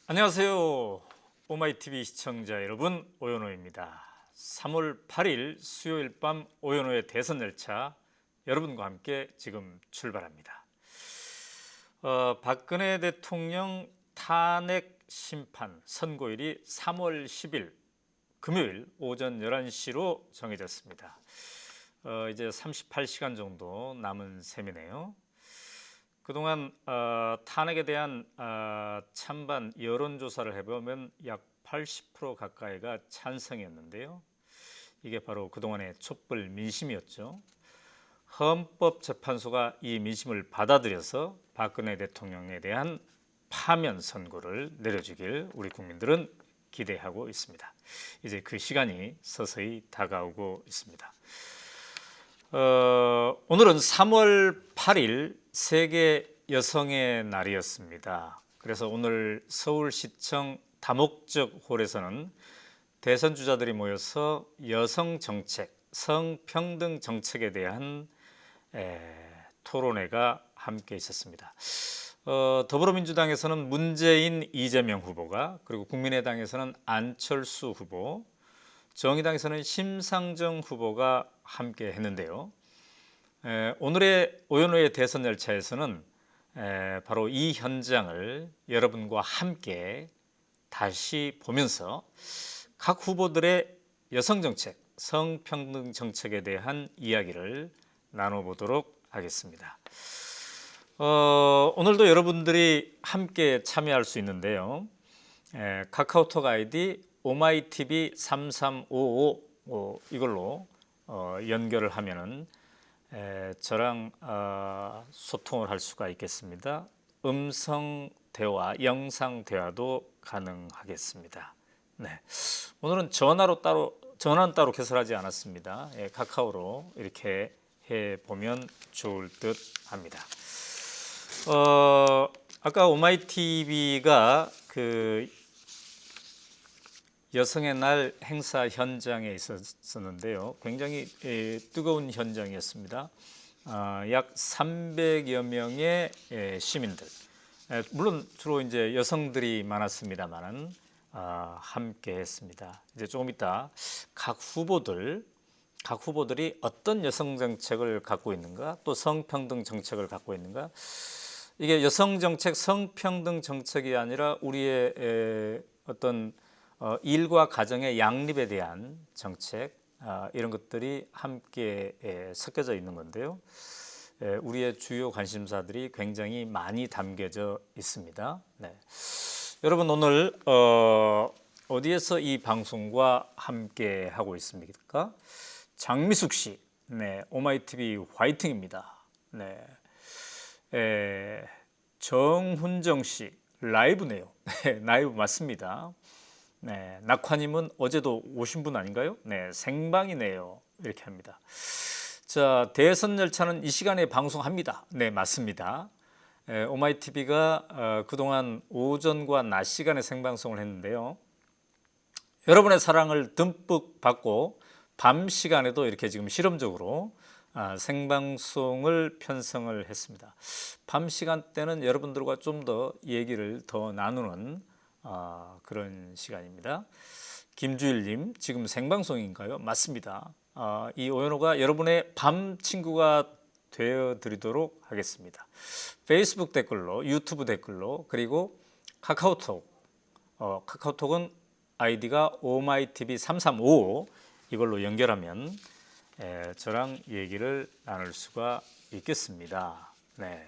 안녕하세요. 오마이TV 시청자 여러분, 오연호입니다. 3월 8일 수요일 밤 오연호의 대선 열차 여러분과 함께 지금 출발합니다. 박근혜 대통령 탄핵 심판 선고일이 3월 10일 금요일 오전 11시로 정해졌습니다. 이제 38시간 정도 남은 셈이네요. 그동안 탄핵에 대한 찬반 여론조사를 해보면 약 80% 가까이가 찬성이었는데요. 이게 바로 그동안의 촛불 민심이었죠. 헌법재판소가 이 민심을 받아들여서 박근혜 대통령에 대한 파면 선고를 내려주길 우리 국민들은 기대하고 있습니다. 이제 그 시간이 서서히 다가오고 있습니다. 오늘은 3월 8일 세계 여성의 날이었습니다. 그래서 오늘 서울시청 다목적 홀에서는 대선 주자들이 모여서 여성 정책, 성평등 정책에 대한 토론회가 함께 있었습니다. 더불어민주당에서는 문재인, 이재명 후보가, 그리고 국민의당에서는 안철수 후보, 정의당에서는 심상정 후보가 함께 했는데요. 오늘의 오연호의 대선 열차에서는 바로 이 현장을 여러분과 함께 다시 보면서 각 후보들의 여성정책, 성평등 정책에 대한 이야기를 나눠보도록 하겠습니다. 오늘도 여러분들이 함께 참여할 수 있는데요. 카카오톡 아이디 오마이TV 3355 이걸로 연결을 하면은 저랑 소통을 할 수가 있겠습니다. 음성 대화, 영상 대화도 가능하겠습니다. 네, 오늘은 전화는 따로 개설하지 않았습니다. 카카오로 이렇게 해 보면 좋을 듯 합니다. 아까 오마이TV가 그 여성의 날 행사 현장에 있었는데요. 굉장히 뜨거운 현장이었습니다. 약 300여 명의 시민들, 물론 주로 이제 여성들이 많았습니다만은 함께했습니다. 이제 조금 이따 각 후보들이 어떤 여성 정책을 갖고 있는가, 또 성평등 정책을 갖고 있는가. 이게 여성 정책, 성평등 정책이 아니라 우리의 어떤 일과 가정의 양립에 대한 정책, 이런 것들이 함께 섞여져 있는 건데요. 우리의 주요 관심사들이 굉장히 많이 담겨져 있습니다. 네. 여러분 오늘 어디에서 이 방송과 함께 하고 있습니까? 장미숙 씨, 네, 오마이TV 화이팅입니다. 네. 정훈정 씨 라이브네요. 네, 라이브 맞습니다. 네, 낙화님은 어제도 오신 분 아닌가요? 네, 생방이네요. 이렇게 합니다. 자, 대선 열차는 이 시간에 방송합니다. 네, 맞습니다. 오마이TV가 그동안 오전과 낮 시간에 생방송을 했는데요. 여러분의 사랑을 듬뿍 받고 밤 시간에도 이렇게 지금 실험적으로 생방송을 편성을 했습니다. 밤 시간대는 여러분들과 좀 더 얘기를 더 나누는 그런 시간입니다. 김주일님, 지금 생방송인가요? 맞습니다. 이 오연호가 여러분의 밤 친구가 되어드리도록 하겠습니다. 페이스북 댓글로, 유튜브 댓글로, 그리고 카카오톡, 카카오톡은 아이디가 오마이TV 3355 이걸로 연결하면 저랑 얘기를 나눌 수가 있겠습니다. 네.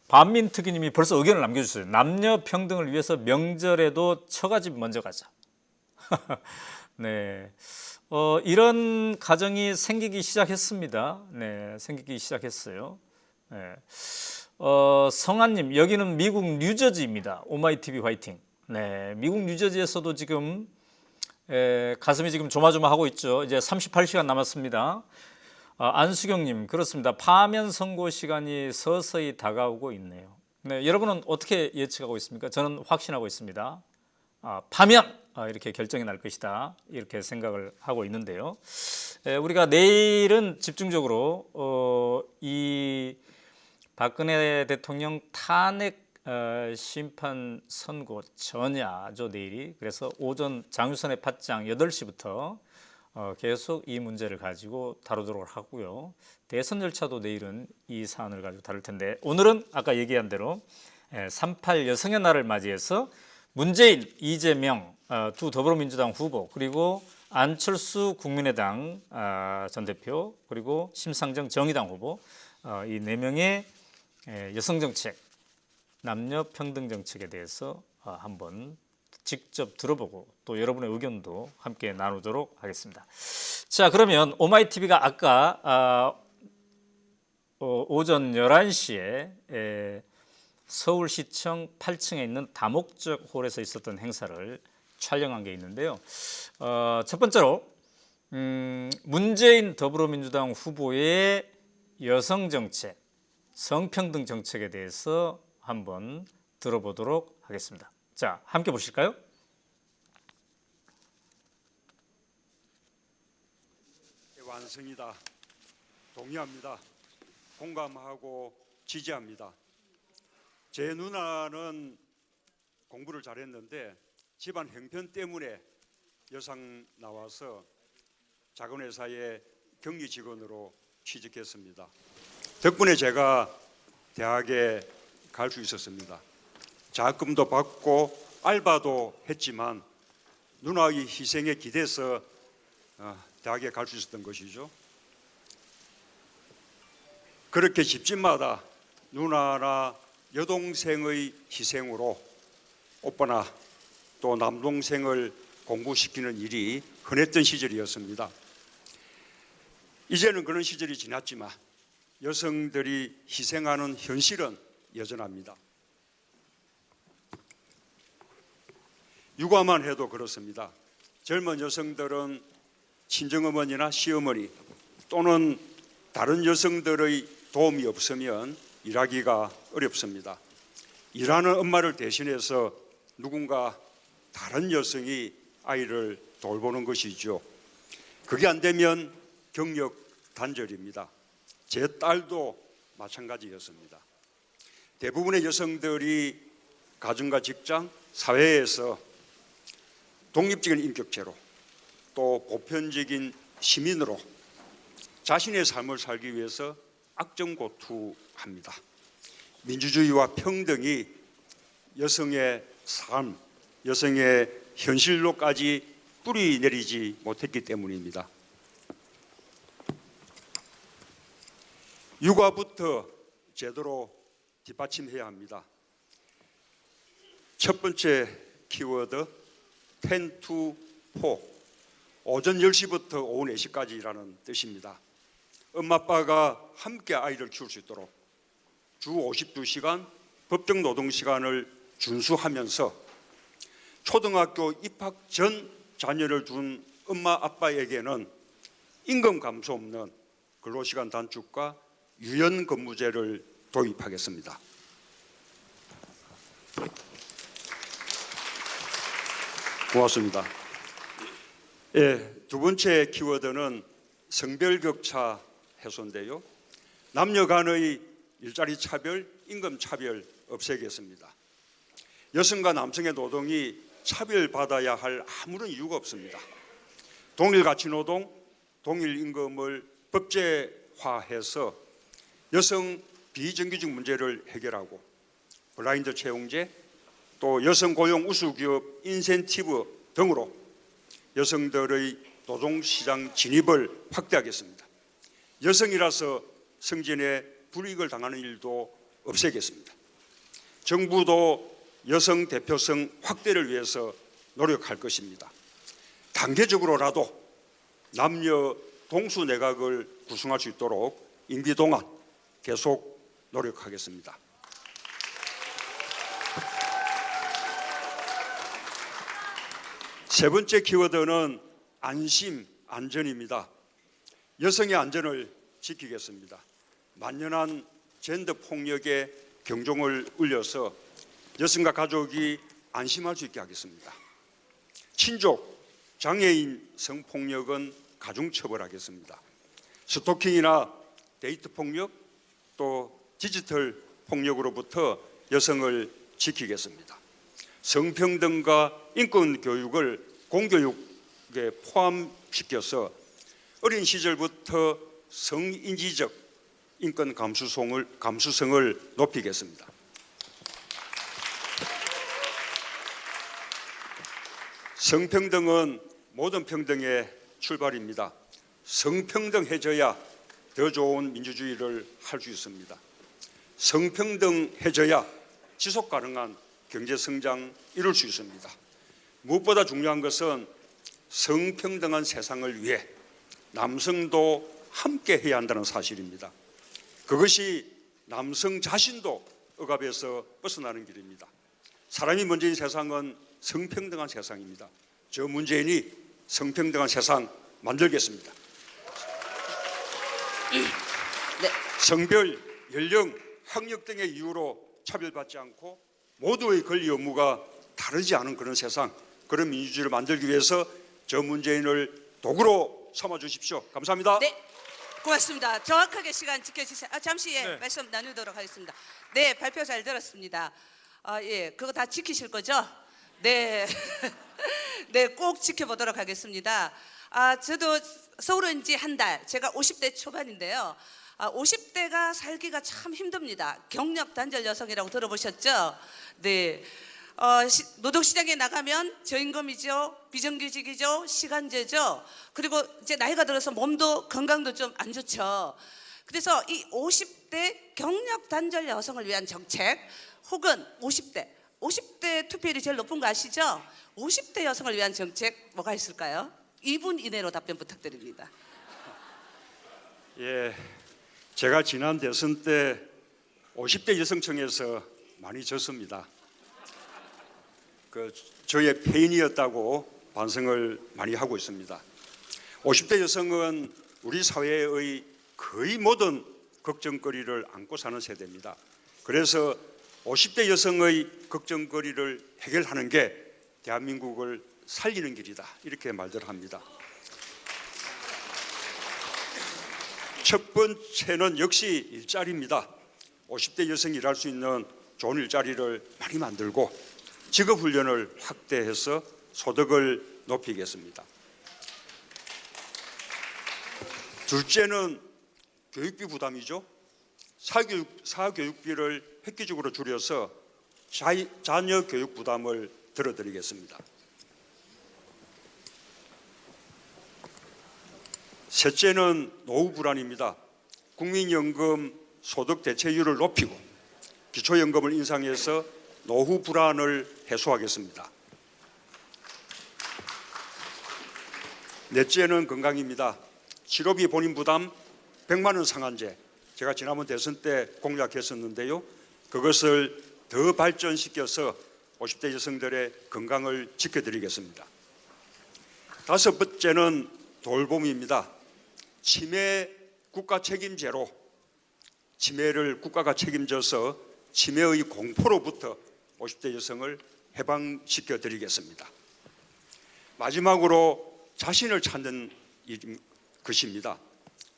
반민특위님이 벌써 의견을 남겨주셨어요. 남녀 평등을 위해서 명절에도 처가집 먼저 가자. 네, 이런 가정이 생기기 시작했습니다. 네, 생기기 시작했어요. 네. 성한님, 여기는 미국 뉴저지입니다. 오마이TV 화이팅. 네, 미국 뉴저지에서도 지금 가슴이 지금 조마조마하고 있죠. 이제 38시간 남았습니다. 안수경님, 그렇습니다. 파면 선고 시간이 서서히 다가오고 있네요. 네, 여러분은 어떻게 예측하고 있습니까? 저는 확신하고 있습니다. 파면 이렇게 결정이 날 것이다, 이렇게 생각을 하고 있는데요. 우리가 내일은 집중적으로 이 박근혜 대통령 탄핵 심판 선고 전야죠, 내일이. 그래서 오전 장유선의 팟짱 8시부터 계속 이 문제를 가지고 다루도록 하고요. 대선 절차도 내일은 이 사안을 가지고 다룰 텐데, 오늘은 아까 얘기한 대로 3.8 여성의 날을 맞이해서 문재인, 이재명 두 더불어민주당 후보, 그리고 안철수 국민의당 전 대표, 그리고 심상정 정의당 후보, 이 4명의 여성 정책, 남녀 평등 정책에 대해서 한번 직접 들어보고 또 여러분의 의견도 함께 나누도록 하겠습니다. 자, 그러면 오마이TV가 아까 오전 11시에 서울시청 8층에 있는 다목적 홀에서 있었던 행사를 촬영한 게 있는데요. 첫 번째로 문재인 더불어민주당 후보의 여성 정책, 성평등 정책에 대해서 한번 들어보도록 하겠습니다. 자, 함께 보실까요? 완성이다. 동의합니다. 공감하고 지지합니다. 제 누나는 공부를 잘했는데 집안 형편 때문에 여상 나와서 작은 회사의 경리 직원으로 취직했습니다. 덕분에 제가 대학에 갈 수 있었습니다. 장학금도 받고 알바도 했지만 누나의 희생에 기대서 대학에 갈 수 있었던 것이죠. 그렇게 집집마다 누나나 여동생의 희생으로 오빠나 또 남동생을 공부시키는 일이 흔했던 시절이었습니다. 이제는 그런 시절이 지났지만 여성들이 희생하는 현실은 여전합니다. 육아만 해도 그렇습니다. 젊은 여성들은 친정어머니나 시어머니 또는 다른 여성들의 도움이 없으면 일하기가 어렵습니다. 일하는 엄마를 대신해서 누군가 다른 여성이 아이를 돌보는 것이죠. 그게 안 되면 경력 단절입니다. 제 딸도 마찬가지였습니다. 대부분의 여성들이 가정과 직장, 사회에서 독립적인 인격체로 또 보편적인 시민으로 자신의 삶을 살기 위해서 악정고투합니다. 민주주의와 평등이 여성의 삶, 여성의 현실로까지 뿌리 내리지 못했기 때문입니다. 육아부터 제대로 뒷받침해야 합니다. 첫 번째 키워드 10 to 4, 오전 10시부터 오후 4시까지라는 뜻입니다. 엄마 아빠가 함께 아이를 키울 수 있도록 주 52시간 법정 노동시간을 준수하면서 초등학교 입학 전 자녀를 둔 엄마 아빠에게는 임금 감소 없는 근로시간 단축과 유연근무제를 도입하겠습니다. 고맙습니다. 두 번째 키워드는 성별격차 해소인데요. 남녀 간의 일자리 차별, 임금 차별 없애겠습니다. 여성과 남성의 노동이 차별받아야 할 아무런 이유가 없습니다. 동일 가치 노동, 동일 임금을 법제화해서 여성 비정규직 문제를 해결하고 블라인드 채용제, 또 여성 고용 우수기업 인센티브 등으로 여성들의 노동시장 진입을 확대하겠습니다. 여성이라서 승진에 불이익을 당하는 일도 없애겠습니다. 정부도 여성 대표성 확대를 위해서 노력할 것입니다. 단계적으로라도 남녀 동수 내각을 구성할 수 있도록 임기 동안 계속 노력하겠습니다. 세 번째 키워드는 안심, 안전입니다. 여성의 안전을 지키겠습니다. 만연한 젠더 폭력에 경종을 울려서 여성과 가족이 안심할 수 있게 하겠습니다. 친족, 장애인 성폭력은 가중처벌하겠습니다. 스토킹이나 데이트 폭력 또 디지털 폭력으로부터 여성을 지키겠습니다. 성평등과 인권 교육을 공교육에 포함시켜서 어린 시절부터 성인지적 인권 감수성을 높이겠습니다. 성평등은 모든 평등의 출발입니다. 성평등해져야 더 좋은 민주주의를 할 수 있습니다. 성평등해져야 지속 가능한 경제 성장 이룰 수 있습니다. 무엇보다 중요한 것은 성평등한 세상을 위해 남성도 함께 해야 한다는 사실입니다. 그것이 남성 자신도 억압에서 벗어나는 길입니다. 사람이 먼저인 세상은 성평등한 세상입니다. 저 문재인이 성평등한 세상 만들겠습니다. 네. 성별, 연령, 학력 등의 이유로 차별받지 않고 모두의 권리 의무가 다르지 않은 그런 세상, 그런 민주주의를 만들기 위해서 저 문재인을 도구로 삼아 주십시오. 감사합니다. 네, 고맙습니다. 정확하게 시간 지켜주세요. 잠시 말씀 나누도록 하겠습니다. 네, 발표 잘 들었습니다. 예, 그거 다 지키실 거죠? 네, 네, 꼭 지켜보도록 하겠습니다. 저도 서울에 온 지 한 달, 제가 50대 초반인데요. 50대가 살기가 참 힘듭니다. 경력 단절 여성이라고 들어보셨죠? 네. 노동시장에 나가면 저임금이죠, 비정규직이죠, 시간제죠. 그리고 이제 나이가 들어서 몸도 건강도 좀 안 좋죠. 그래서 이 50대 경력 단절 여성을 위한 정책, 혹은 50대 투표율이 제일 높은 거 아시죠? 50대 여성을 위한 정책 뭐가 있을까요? 2분 이내로 답변 부탁드립니다. 예, 제가 지난 대선 때 50대 여성청에서 많이 졌습니다. 저의 패인이었다고 반성을 많이 하고 있습니다. 50대 여성은 우리 사회의 거의 모든 걱정거리를 안고 사는 세대입니다. 그래서 50대 여성의 걱정거리를 해결하는 게 대한민국을 살리는 길이다, 이렇게 말들 합니다. 첫 번째는 역시 일자리입니다. 50대 여성이 일할 수 있는 좋은 일자리를 많이 만들고 직업훈련을 확대해서 소득을 높이겠습니다. 둘째는 교육비 부담이죠. 사교육비를 획기적으로 줄여서 자녀 교육 부담을 들어드리겠습니다. 셋째는 노후 불안입니다. 국민연금 소득 대체율을 높이고 기초연금을 인상해서 노후 불안을 해소하겠습니다. 넷째는 건강입니다. 치료비 본인 부담 100만 원 상한제, 제가 지난번 대선 때 공약했었는데요. 그것을 더 발전시켜서 50대 여성들의 건강을 지켜드리겠습니다. 다섯 번째는 돌봄입니다. 치매 국가 책임제로 치매를 국가가 책임져서 치매의 공포로부터 50대 여성을 해방시켜 드리겠습니다. 마지막으로 자신을 찾는 것입니다.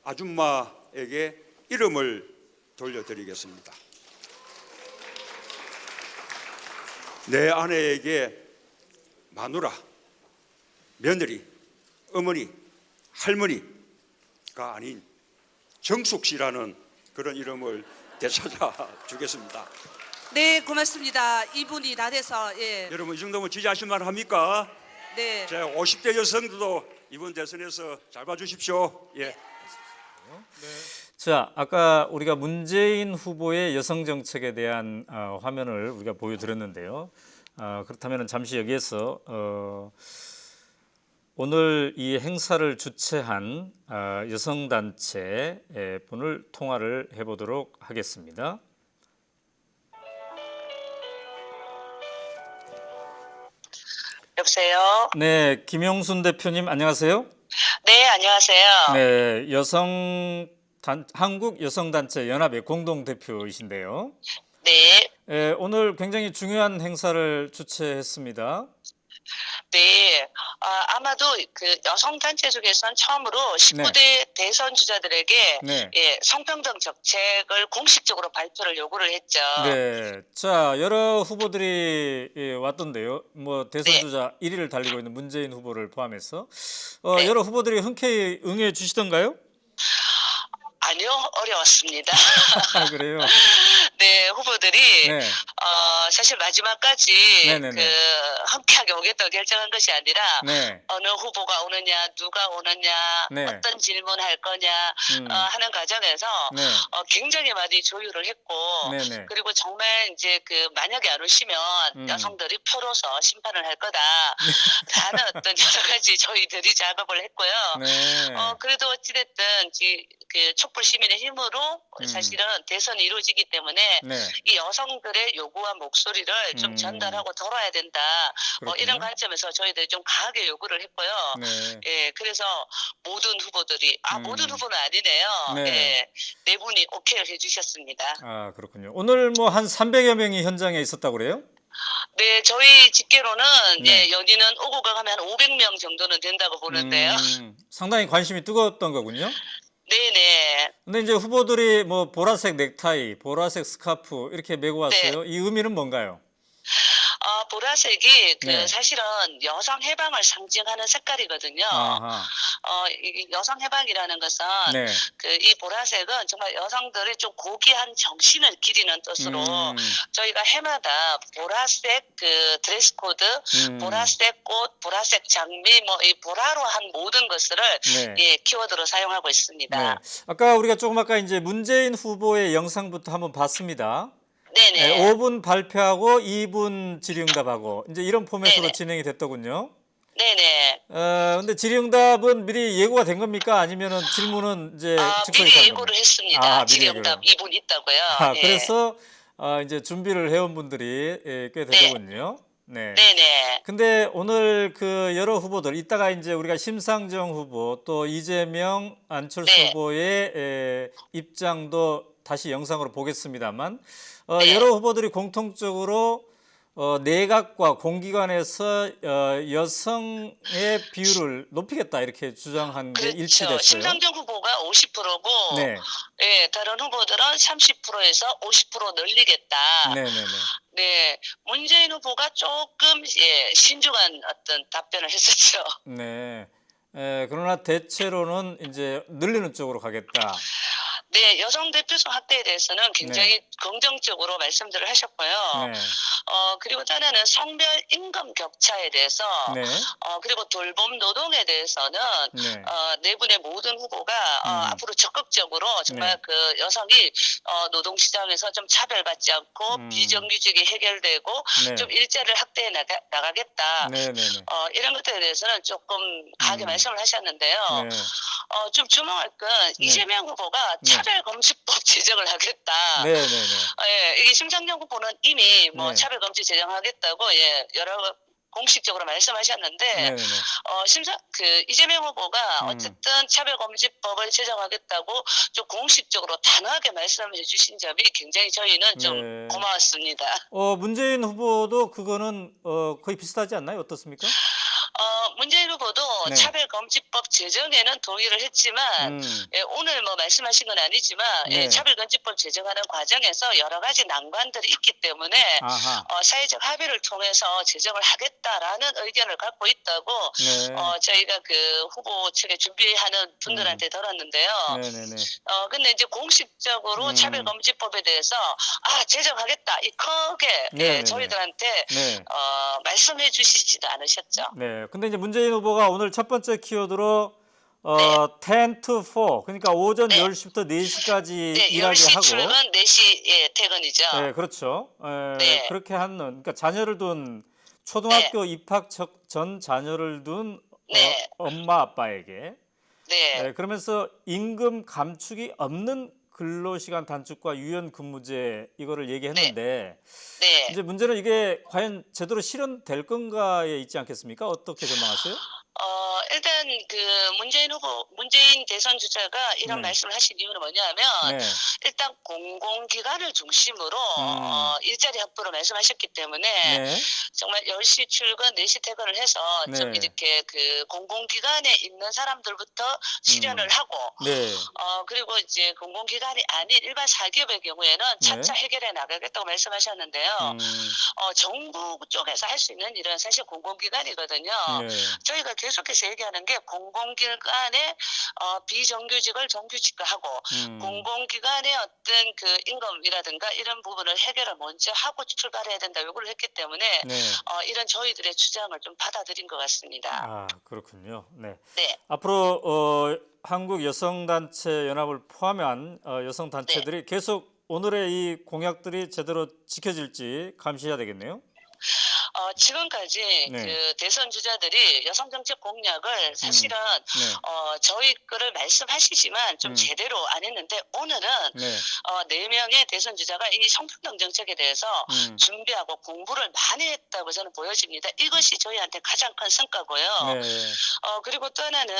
아줌마에게 이름을 돌려드리겠습니다. 내 아내에게 마누라, 며느리, 어머니, 할머니가 아닌 정숙 씨라는 그런 이름을 되찾아 주겠습니다. 네, 고맙습니다. 2분이 다 돼서 여러분 이 정도면 지지하실 만 합니까? 네. 제 50대 여성들도 이번 대선에서 잘 봐주십시오. 예. 자, 아까 우리가 문재인 후보의 여성 정책에 대한 화면을 우리가 보여드렸는데요. 그렇다면 잠시 여기에서 오늘 이 행사를 주최한 여성단체 분을 통화를 해보도록 하겠습니다. 여보세요? 네, 김용순 대표님 안녕하세요. 네, 안녕하세요. 네, 한국 여성단체 연합의 공동대표이신데요. 네. 오늘 굉장히 중요한 행사를 주최했습니다. 네, 아마도 그 여성 단체 중에서는 처음으로 19대 대선 주자들에게 네. 예, 성평등 정책을 공식적으로 발표를 요구를 했죠. 네. 자, 여러 후보들이 왔던데요. 뭐 대선 네. 주자 1위를 달리고 있는 문재인 후보를 포함해서 네. 여러 후보들이 흔쾌히 응해 주시던가요? 아니요, 어려웠습니다. 아, 그래요. 네, 후보들이 네. 사실 마지막까지 네네네. 그 함께하게 오겠다고 결정한 것이 아니라 네. 어느 후보가 오느냐, 누가 오느냐, 네. 어떤 질문할 거냐 하는 과정에서 네. 굉장히 많이 조율을 했고 네네. 그리고 정말 이제 그 만약에 안 오시면 여성들이 표로서 심판을 할 거다 라는 어떤 여러 가지 저희들이 작업을 했고요. 네. 그래도 어찌됐든 그 촛불 시민의 힘으로 사실은 대선이 이루어지기 때문에 네. 이 여성들의 요구와 목소리를 좀 전달하고 돌아야 된다. 이런 그렇군요. 관점에서 저희들이 좀 강하게 요구를 했고요. 네. 예, 그래서 모든 후보들이 모든 후보는 아니네요. 네. 예, 네 분이 오케이를 해주셨습니다. 아, 그렇군요. 오늘 뭐 한 300여 명이 현장에 있었다고 그래요? 네, 저희 집계로는 네. 예, 여기는 오고 가면 한 500명 정도는 된다고 보는데요. 상당히 관심이 뜨거웠던 거군요. 네네. 근데 이제 후보들이 뭐 보라색 넥타이, 보라색 스카프 이렇게 메고 왔어요. 이 의미는 뭔가요? 보라색이 네. 사실은 여성 해방을 상징하는 색깔이거든요. 아하. 이 여성 해방이라는 것은 네. 이 보라색은 정말 여성들의 좀 고귀한 정신을 기리는 뜻으로 저희가 해마다 보라색 그 드레스 코드, 보라색 꽃, 보라색 장미 뭐 이 보라로 한 모든 것을 네. 예, 키워드로 사용하고 있습니다. 네. 아까 우리가 조금 아까 이제 문재인 후보의 영상부터 한번 봤습니다. 네네. 네, 5분 발표하고 2분 질의응답하고 이제 이런 포맷으로 네네. 진행이 됐더군요. 네네. 근데 질의응답은 미리 예고가 된 겁니까? 아니면은 질문은 이제 즉석에서 미리 한 예고를 겁니까? 했습니다. 미리 질의응답 예고를. 2분 있다고요. 예. 그래서 이제 준비를 해온 분들이 꽤 되더군요. 네. 네네. 근데 오늘 그 여러 후보들 이따가 이제 우리가 심상정 후보 또 이재명 안철수 네. 후보의 입장도 다시 영상으로 보겠습니다만 네. 여러 후보들이 공통적으로 내각과 공기관에서 여성의 비율을 높이겠다 이렇게 주장한 게 그렇죠. 일치됐어요. 심상정 후보가 50%고 네. 예, 다른 후보들은 30%에서 50% 늘리겠다. 네네네. 네, 문재인 후보가 조금 예, 신중한 어떤 답변을 했었죠. 네. 그러나 대체로는 이제 늘리는 쪽으로 가겠다. 네, 여성 대표성 확대에 대해서는 굉장히 긍정적으로 말씀들을 하셨고요. 네. 그리고 또 하나는 성별 임금 격차에 대해서 네. 그리고 돌봄 노동에 대해서는 네. 네 분의 모든 후보가 앞으로 적극적으로 정말 네. 그 여성이 노동시장에서 좀 차별받지 않고 비정규직이 해결되고 네. 좀 일자리를 확대해 나가겠다. 네네네. 이런 것들에 대해서는 조금 강하게 말씀을 하셨는데요. 네. 좀 주목할 건 이재명 후보가 차별금지법 제정을 하겠다. 네네네. 예, 이게 심상정 후보는 이미 뭐 네. 차별금지 제정하겠다고 예, 여러 공식적으로 말씀하셨는데 네네네. 이재명 후보가 어쨌든 차별금지법을 제정하겠다고 좀 공식적으로 단호하게 말씀해 주신 점이 굉장히 저희는 좀 네. 고마웠습니다. 문재인 후보도 그거는 거의 비슷하지 않나요? 어떻습니까? 문재인 후보도 네. 차별금지법 제정에는 동의를 했지만 예, 오늘 뭐 말씀하신 건 아니지만 네. 예, 차별금지법 제정하는 과정에서 여러 가지 난관들이 있기 때문에 아하. 사회적 합의를 통해서 제정을 하겠다라는 의견을 갖고 있다고 네. 저희가 그 후보 측에 준비하는 분들한테 들었는데요. 네네네. 근데 이제 공식적으로 차별금지법에 대해서 제정하겠다 이 크게 네네네. 예, 저희들한테 네. 말씀해 주시지도 않으셨죠. 네. 근데 이제 문재인 후보가 오늘 첫 번째 키워드로 10 to 4 그러니까 오전 네. 10시부터 4시까지 네, 일하게 10시 하고 출근, 4시 예, 퇴근이죠. 네, 그렇죠. 네. 그렇게 하는 그러니까 자녀를 둔 초등학교 입학 전 자녀를 둔 네. 엄마 아빠에게 네. 그러면서 임금 감축이 없는 근로시간 단축과 유연 근무제 이거를 얘기했는데 네. 이제 문제는 이게 과연 제대로 실현될 건가에 있지 않겠습니까? 어떻게 전망하세요? 일단 그 문재인 대선 주자가 이런 네. 말씀을 하신 이유는 뭐냐면 네. 일단 공공기관을 중심으로 일자리 확보를 말씀하셨기 때문에 네. 정말 10시 출근, 4시 퇴근을 해서 좀 네. 이렇게 그 공공기관에 있는 사람들부터 실현을 하고 네. 그리고 이제 공공기관이 아닌 일반 사기업의 경우에는 차차 네. 해결해 나가겠다고 말씀하셨는데요. 음. 정부 쪽에서 할 수 있는 일은 사실 공공기관이거든요. 네. 저희가 계속해서 얘기하는 게 공공기관의 비정규직을 정규직화하고 공공기관의 어떤 그 임금이라든가 이런 부분을 해결을 먼저 하고 출발해야 된다 요구를 했기 때문에 네. 이런 저희들의 주장을 좀 받아들인 것 같습니다. 아, 그렇군요. 네. 네. 앞으로 한국 여성단체 연합을 포함한 여성단체들이 계속 오늘의 이 공약들이 제대로 지켜질지 감시해야 되겠네요. 지금까지 네. 그 대선 주자들이 여성 정책 공약을 사실은 네. 저희 거를 말씀하시지만 좀 제대로 안 했는데 오늘은 네. 4명의 대선 주자가 이 성평등 정책에 대해서 준비하고 공부를 많이 했다고 저는 보여집니다. 이것이 저희한테 가장 큰 성과고요. 네. 그리고 또 하나는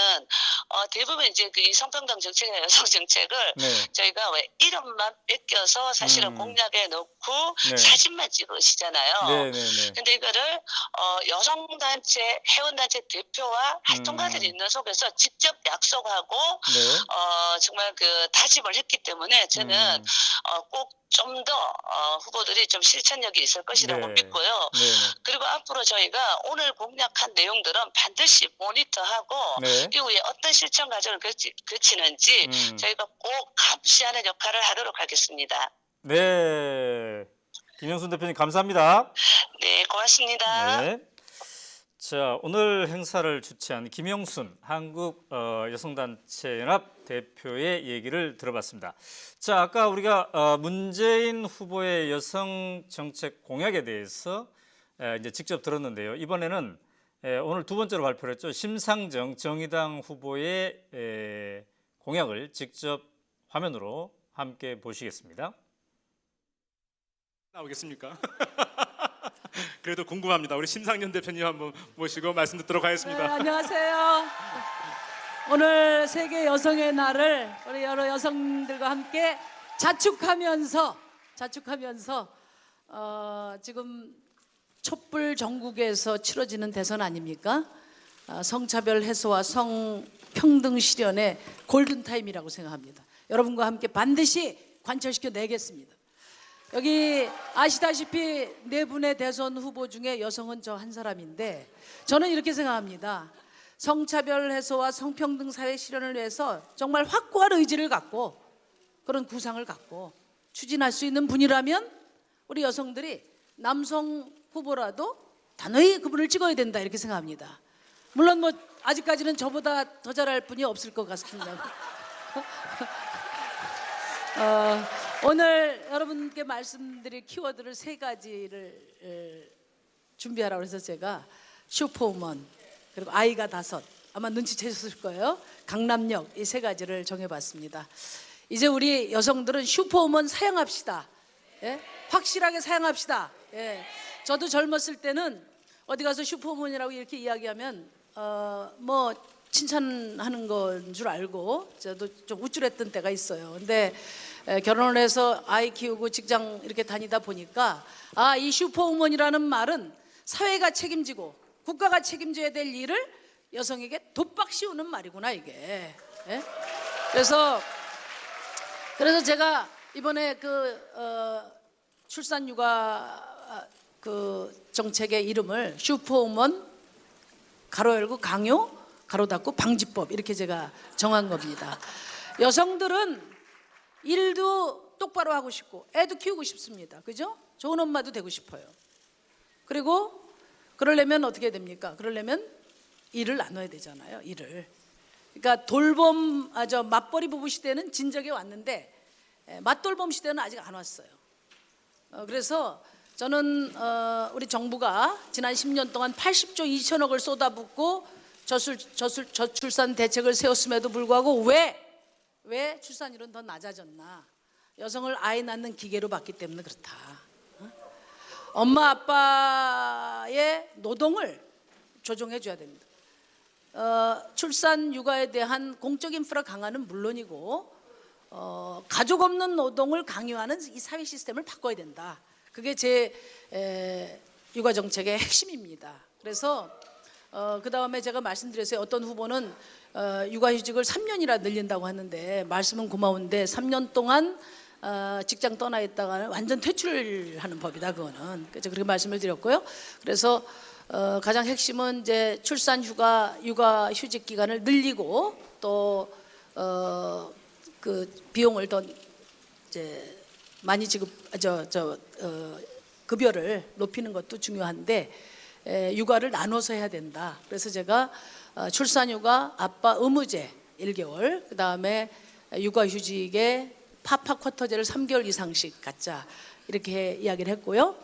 대부분 이제 그 이 성평등 정책이나 여성 정책을 네. 저희가 왜 이름만 뺏겨서 사실은 공약에 넣고 네. 사진만 찍으시잖아요. 네. 네. 근데 이거를 여성단체, 회원단체 대표와 활동가들이 있는 속에서 직접 약속하고 네. 정말 그 다짐을 했기 때문에 저는 꼭 좀 더 후보들이 좀 실천력이 있을 것이라고 네. 믿고요. 네. 그리고 앞으로 저희가 오늘 공약한 내용들은 반드시 모니터하고 네. 이후에 어떤 실천 과정을 거치는지 저희가 꼭 감시하는 역할을 하도록 하겠습니다. 네. 김영순 대표님 감사합니다. 네, 고맙습니다. 네. 자, 오늘 행사를 주최한 김영순 한국 여성단체연합 대표의 얘기를 들어봤습니다. 자, 아까 우리가 문재인 후보의 여성 정책 공약에 대해서 이제 직접 들었는데요. 이번에는 오늘 두 번째로 발표를 했죠. 심상정 정의당 후보의 공약을 직접 화면으로 함께 보시겠습니다. 나오겠습니까? 그래도 궁금합니다. 우리 심상년 대표님 한번 모시고 말씀 듣도록 하겠습니다. 네, 안녕하세요. 오늘 세계 여성의 날을 우리 여러 여성들과 함께 자축하면서 지금 촛불 전국에서 치러지는 대선 아닙니까? 성차별 해소와 성평등 실현의 골든타임이라고 생각합니다. 여러분과 함께 반드시 관철시켜 내겠습니다. 여기 아시다시피 네 분의 대선 후보 중에 여성은 저 한 사람인데 저는 이렇게 생각합니다. 성차별 해소와 성평등 사회 실현을 위해서 정말 확고한 의지를 갖고 그런 구상을 갖고 추진할 수 있는 분이라면 우리 여성들이 남성 후보라도 단호히 그분을 찍어야 된다 이렇게 생각합니다. 물론 뭐 아직까지는 저보다 더 잘할 분이 없을 것 같습니다. 오늘 여러분께 말씀드릴 키워드를 세 가지를 준비하라고 해서 제가 슈퍼우먼 그리고 아이가 5 아마 눈치채셨을 거예요. 강남역 이 세 가지를 정해봤습니다. 이제 우리 여성들은 슈퍼우먼 사용합시다. 예? 확실하게 사용합시다. 예. 저도 젊었을 때는 어디 가서 슈퍼우먼이라고 이렇게 이야기하면 뭐 칭찬하는 건 줄 알고 저도 좀 우쭐했던 때가 있어요. 근데 결혼을 해서 아이 키우고 직장 이렇게 다니다 보니까 이 슈퍼우먼이라는 말은 사회가 책임지고 국가가 책임져야 될 일을 여성에게 독박 씌우는 말이구나 이게. 예? 그래서 제가 이번에 출산 육아 정책의 이름을 슈퍼우먼 가로 열고 강요 가로 닫고 방지법 이렇게 제가 정한 겁니다. 여성들은 일도 똑바로 하고 싶고 애도 키우고 싶습니다. 그죠? 좋은 엄마도 되고 싶어요. 그리고 그러려면 어떻게 됩니까? 그러려면 일을 나눠야 되잖아요. 일을. 그러니까 돌봄 맞벌이 부부 시대는 진작에 왔는데 맞돌봄 시대는 아직 안 왔어요. 그래서 저는 우리 정부가 지난 10년 동안 80조 2천억을 쏟아붓고 저출산 대책을 세웠음에도 불구하고 왜 출산율은 더 낮아졌나? 여성을 아이 낳는 기계로 봤기 때문에 그렇다. 엄마 아빠의 노동을 조정해 줘야 됩니다. 출산 육아에 대한 공적 인프라 강화는 물론이고 가족 없는 노동을 강요하는 이 사회 시스템을 바꿔야 된다. 그게 제 육아 정책의 핵심입니다. 그래서 그 다음에 제가 말씀드렸어요. 어떤 후보는 육아휴직을 3년이라 늘린다고 하는데 말씀은 고마운데 3년 동안 직장 떠나 있다가 완전 퇴출하는 법이다. 그거는 그래서 그렇게 말씀을 드렸고요. 그래서 가장 핵심은 이제 출산 휴가 육아휴직 기간을 늘리고 또 그 비용을 더 이제 많이 급여를 높이는 것도 중요한데 육아를 나눠서 해야 된다. 그래서 제가 출산휴가, 아빠 의무제 1개월, 그 다음에 육아휴직에 파파 쿼터제를 3개월 이상씩 갖자 이렇게 이야기를 했고요.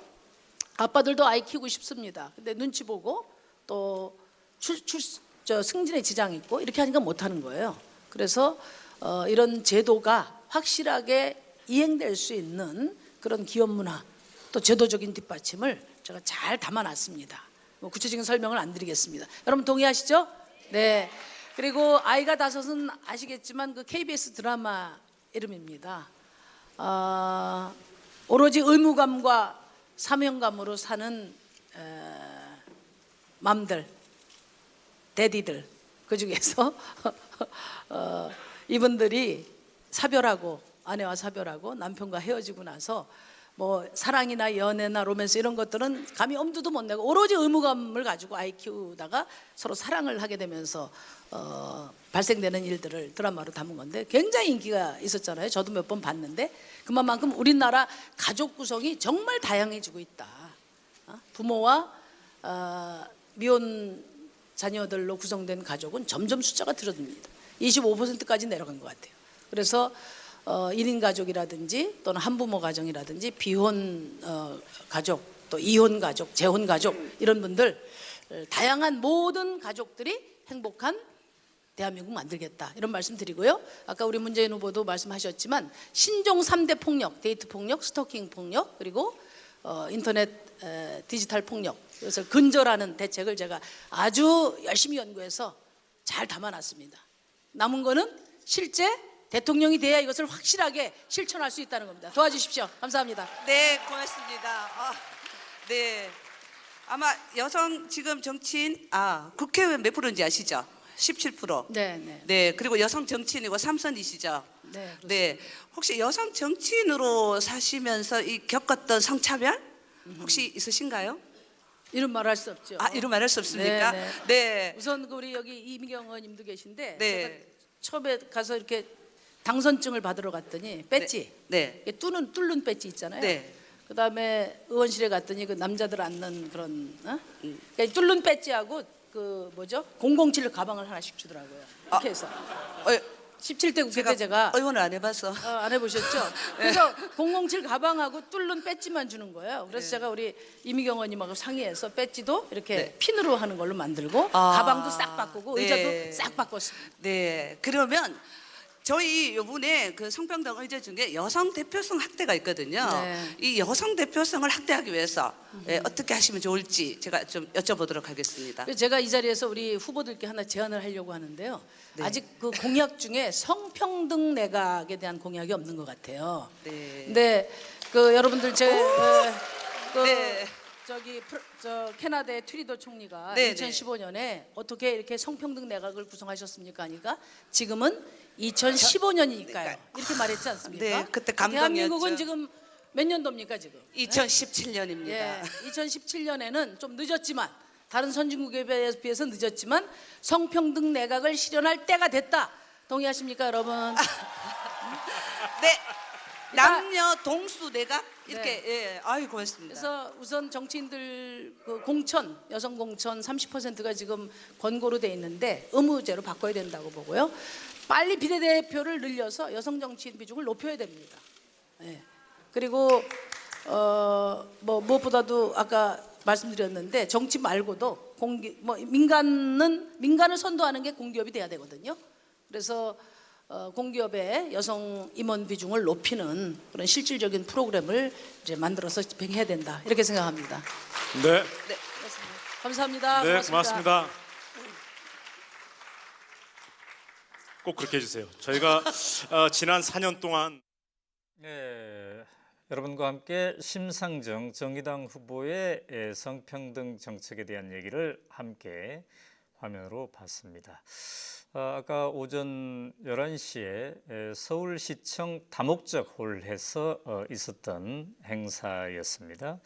아빠들도 아이 키우고 싶습니다. 근데 눈치 보고 또 승진에 지장이 있고 이렇게 하니까 못하는 거예요. 그래서 이런 제도가 확실하게 이행될 수 있는 그런 기업 문화 또 제도적인 뒷받침을 제가 잘 담아놨습니다. 뭐 구체적인 설명을 안 드리겠습니다. 여러분 동의하시죠? 네. 그리고 아이가 5은 아시겠지만 그 KBS 드라마 이름입니다. 오로지 의무감과 사명감으로 사는 맘들, 데디들 그 중에서 이분들이 사별하고 아내와 사별하고 남편과 헤어지고 나서 뭐 사랑이나 연애나 로맨스 이런 것들은 감히 엄두도 못 내고 오로지 의무감을 가지고 아이 키우다가 서로 사랑을 하게 되면서 발생되는 일들을 드라마로 담은 건데 굉장히 인기가 있었잖아요. 저도 몇 번 봤는데 그만큼 우리나라 가족 구성이 정말 다양해지고 있다. 부모와 미혼 자녀들로 구성된 가족은 점점 숫자가 줄어듭니다. 25%까지 내려간 것 같아요. 그래서 1인 가족이라든지 또는 한부모 가정이라든지 비혼 가족 또 이혼 가족, 재혼 가족 이런 분들 다양한 모든 가족들이 행복한 대한민국 만들겠다 이런 말씀 드리고요. 아까 우리 문재인 후보도 말씀하셨지만 신종 3대 폭력, 데이트 폭력, 스토킹 폭력 그리고 인터넷 디지털 폭력 그래서 근절하는 대책을 제가 아주 열심히 연구해서 잘 담아놨습니다. 남은 거는 실제 대통령이 돼야 이것을 확실하게 실천할 수 있다는 겁니다. 도와주십시오. 감사합니다. 네, 고맙습니다. 네, 아마 여성 지금 정치인 국회의원 몇 프로인지 아시죠? 17%. 네. 네, 그리고 여성 정치인이고 삼선이시죠? 네, 그렇습니다. 네, 혹시 여성 정치인으로 사시면서 겪었던 성차별 혹시 있으신가요? 이런 말 할 수 없죠. 이런 말 할 수 없습니까? 네. 우선 우리 여기 이미경 의원님도 계신데 네. 제가 처음에 가서 이렇게 당선증을 받으러 갔더니 배지, 네. 이게 뚫는 배지 있잖아요. 네. 그다음에 의원실에 갔더니 그 남자들 앉는 그런 그러니까 뚫는 배지하고 그 뭐죠? 007 가방을 하나씩 주더라고요. 이렇게 해서 17대 국회 때 제가 의원을 안 해봐서. 안 해보셨죠? 그래서 007 가방하고 뚫는 배지만 주는 거예요. 그래서 제가 우리 이미경 의원님하고 상의해서 배지도 이렇게 핀으로 하는 걸로 만들고 가방도 싹 바꾸고 의자도 싹 바꿨습니다. 네. 그러면 저희 요번에 그 성평등 의제 중에 여성 대표성 확대가 있거든요. 네. 이 여성 대표성을 확대하기 위해서 어떻게 하시면 좋을지 제가 좀 여쭤보도록 하겠습니다. 그래서 제가 이 자리에서 우리 후보들께 하나 제안을 하려고 하는데요. 아직 그 공약 중에 성평등 내각에 대한 공약이 없는 것 같아요. 네. 근데 그 여러분들 네. 저 캐나다의 트리도 총리가 네, 2015년에 어떻게 이렇게 성평등 내각을 구성하셨습니까? 하니까 지금은 2015년이니까요. 이렇게 말했지 않습니까? 네, 그때 감동이었죠. 대한민국은 지금 몇 년도입니까 지금? 2017년입니다. 예, 2017년에는 좀 늦었지만 다른 선진국에 비해서 늦었지만 성평등 내각을 실현할 때가 됐다. 동의하십니까, 여러분? 네. 남녀 동수 내각 이렇게 네. 고맙습니다. 그래서 우선 정치인들 그 여성 공천 30%가 지금 권고로 돼 있는데 의무제로 바꿔야 된다고 보고요. 빨리 비례대표를 늘려서 여성 정치인 비중을 높여야 됩니다. 예. 그리고 뭐 무엇보다도 아까 말씀드렸는데 정치 말고도 민간을 선도하는 게 공기업이 돼야 되거든요. 그래서 공기업의 여성 임원 비중을 높이는 그런 실질적인 프로그램을 이제 만들어서 집행해야 된다 이렇게 생각합니다. 네. 네. 감사합니다. 네, 고맙습니다. 꼭 그렇게 해주세요. 저희가 지난 4년 동안 네, 여러분과 함께 심상정 정의당 후보의 성평등 정책에 대한 얘기를 함께 화면으로 봤습니다. 아까 오전 11시에 서울시청 다목적 홀에서 있었던 행사였습니다.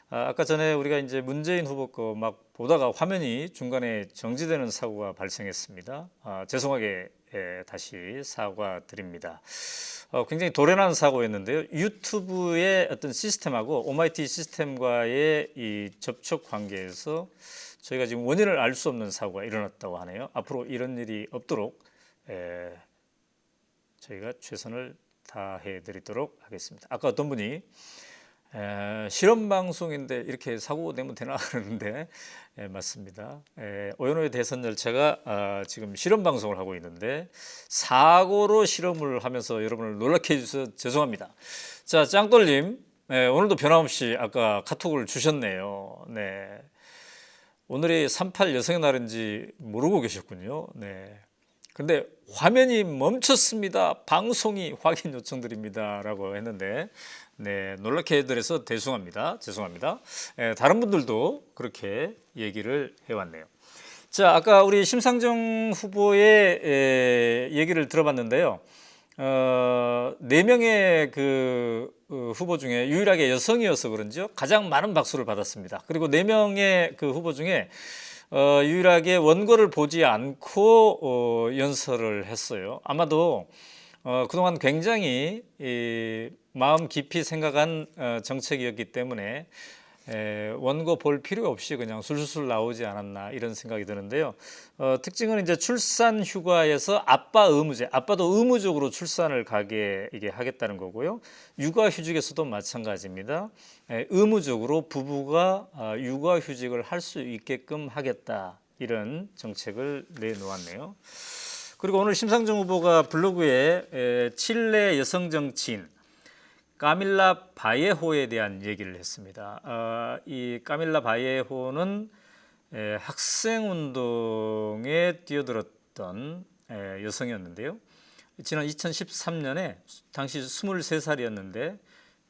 아까 전에 우리가 이제 문재인 후보 거 막 보다가 화면이 중간에 정지되는 사고가 발생했습니다. 죄송하게 다시 사과드립니다. 굉장히 도련한 사고였는데요. 유튜브의 어떤 시스템하고 오마이티 시스템과의 이 접촉 관계에서 저희가 지금 원인을 알 수 없는 사고가 일어났다고 하네요. 앞으로 이런 일이 없도록 저희가 최선을 다해 드리도록 하겠습니다. 아까 어떤 분이 실험 방송인데 이렇게 사고 내면 되나 그러는데 맞습니다. 오연호의 대선 열차가 지금 실험 방송을 하고 있는데 사고로 실험을 하면서 여러분을 놀라게 해주셔서 죄송합니다. 자, 짱돌님 오늘도 변함없이 아까 카톡을 주셨네요. 네, 오늘이 38 여성의 날인지 모르고 계셨군요. 네. 근데 화면이 멈췄습니다. 방송이 확인 요청드립니다라고 했는데 네, 놀랍게 해드려서 죄송합니다. 다른 분들도 그렇게 얘기를 해왔네요. 자, 아까 우리 심상정 후보의 얘기를 들어봤는데요. 4명의 그 후보 중에 유일하게 여성이어서 그런지요 가장 많은 박수를 받았습니다. 그리고 4명의 그 후보 중에 유일하게 원고를 보지 않고 연설을 했어요. 아마도 그동안 굉장히 마음 깊이 생각한 정책이었기 때문에 원고 볼 필요 없이 그냥 술술 나오지 않았나 이런 생각이 드는데요. 특징은 이제 출산 휴가에서 아빠 의무제, 아빠도 의무적으로 출산을 가게 이게 하겠다는 거고요. 육아휴직에서도 마찬가지입니다. 의무적으로 부부가 육아휴직을 할 수 있게끔 하겠다 이런 정책을 내놓았네요. 그리고 오늘 심상정 후보가 블로그에 칠레 여성 정치인 까밀라 바예호에 대한 얘기를 했습니다. 이 까밀라 바예호는 학생운동에 뛰어들었던 여성이었는데요. 지난 2013년에 당시 23살이었는데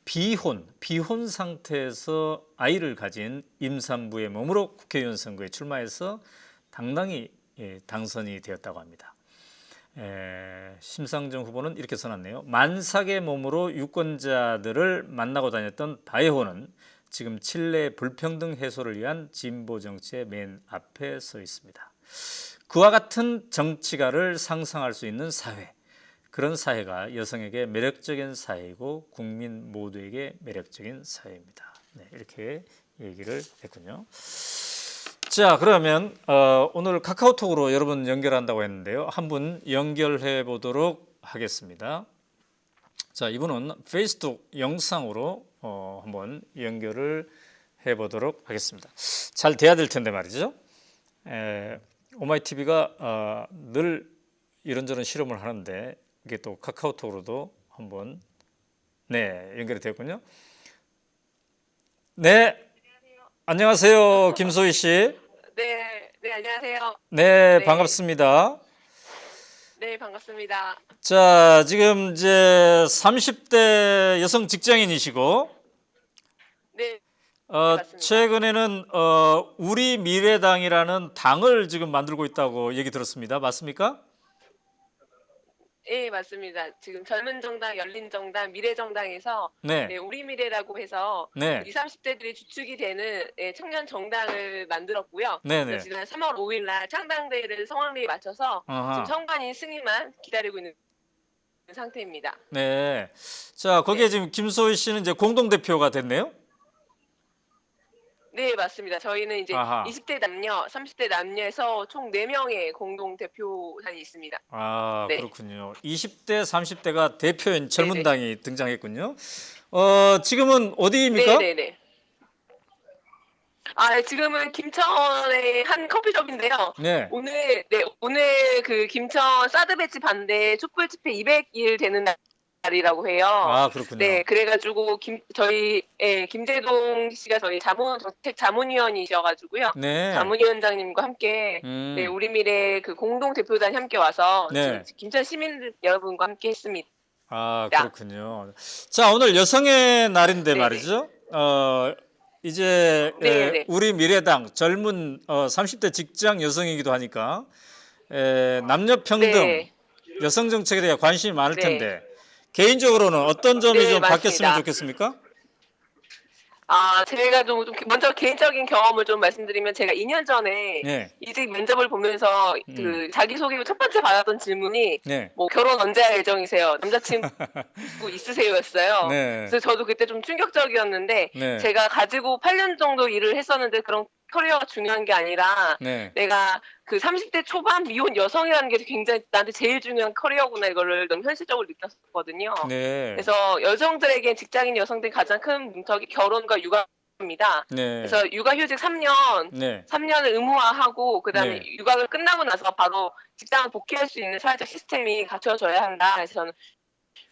비혼 상태에서 아이를 가진 임산부의 몸으로 국회의원 선거에 출마해서 당당히 당선이 되었다고 합니다. 심상정 후보는 이렇게 써놨네요. 만삭의 몸으로 유권자들을 만나고 다녔던 바예호는 지금 칠레 불평등 해소를 위한 진보 정치의 맨 앞에 서 있습니다. 그와 같은 정치가를 상상할 수 있는 사회, 그런 사회가 여성에게 매력적인 사회이고 국민 모두에게 매력적인 사회입니다. 네, 이렇게 얘기를 했군요. 자, 그러면 오늘 카카오톡으로 여러분 연결한다고 했는데요. 한 분 연결해 보도록 하겠습니다. 자, 이분은 페이스북 영상으로 한번 연결을 해 보도록 하겠습니다. 잘 돼야 될 텐데 말이죠. 오마이TV가 늘 이런저런 실험을 하는데 이게 또 카카오톡으로도 한번 연결이 되었군요. 네. 안녕하세요, 김소희 씨. 네, 안녕하세요. 네, 네. 반갑습니다. 네, 반갑습니다. 자, 지금 이제 30대 여성 직장인이시고, 네, 맞습니다. 최근에는 우리 미래당이라는 당을 지금 만들고 있다고 얘기 들었습니다. 맞습니까? 네, 맞습니다. 지금 젊은 정당, 열린 정당, 미래 정당에서 네. 우리 미래라고 해서 네. 20, 30대들이 주축이 되는 청년 정당을 만들었고요. 네네. 그래서 지난 3월 5일 날 창당대회를 성황리에 마쳐서 아하. 지금 선관위 승인만 기다리고 있는 상태입니다. 네. 자, 거기에 지금 김소희 씨는 이제 공동대표가 됐네요. 네, 맞습니다. 저희는 이제 아하. 20대 남녀, 30대 남녀에서 총 4명의 공동 대표단이 있습니다. 아, 네. 그렇군요. 20대, 30대가 대표인 젊은 네네. 당이 등장했군요. 지금은 어디입니까? 네네네. 지금은 김천의 한 커피숍인데요. 네. 오늘 그 김천 사드 배치 반대 촛불 집회 200일 되는 날이라고 해요. 아, 그렇군요. 네, 그래가지고 김재동 씨가 저희 정책 자문위원이셔가지고요. 네. 자문위원장님과 함께 네, 우리 미래 그 공동 대표단이 함께 와서 네. 김천 시민 여러분과 함께 했습니다. 아, 그렇군요. 자, 오늘 여성의 날인데 네네. 말이죠. 이제 네네. 우리 미래당 젊은 30대 직장 여성이기도 하니까 남녀 평등, 네. 여성 정책에 대해 관심이 많을 네. 텐데 개인적으로는 어떤 점이 네, 좀 바뀌었으면 맞습니다. 좋겠습니까? 제가 좀 먼저 개인적인 경험을 좀 말씀드리면 제가 2년 전에 네. 이직 면접을 보면서 그 자기소개 후 첫 번째 받았던 질문이 네. 뭐 결혼 언제 할 예정이세요? 남자친구 있으세요였어요. 네. 그래서 저도 그때 좀 충격적이었는데 네. 제가 가지고 8년 정도 일을 했었는데 그런 커리어가 중요한 게 아니라 네. 내가 그 30대 초반 미혼 여성이라는 게 굉장히 나한테 제일 중요한 커리어구나 이거를 너무 현실적으로 느꼈었거든요. 네. 그래서 여성들에게 직장인 여성들이 가장 큰 문턱이 결혼과 육아입니다. 네. 그래서 육아휴직 3년, 네. 3년을 의무화하고 그다음에 네. 육아를 끝나고 나서 바로 직장을 복귀할 수 있는 사회적 시스템이 갖춰져야 한다. 그래서 저는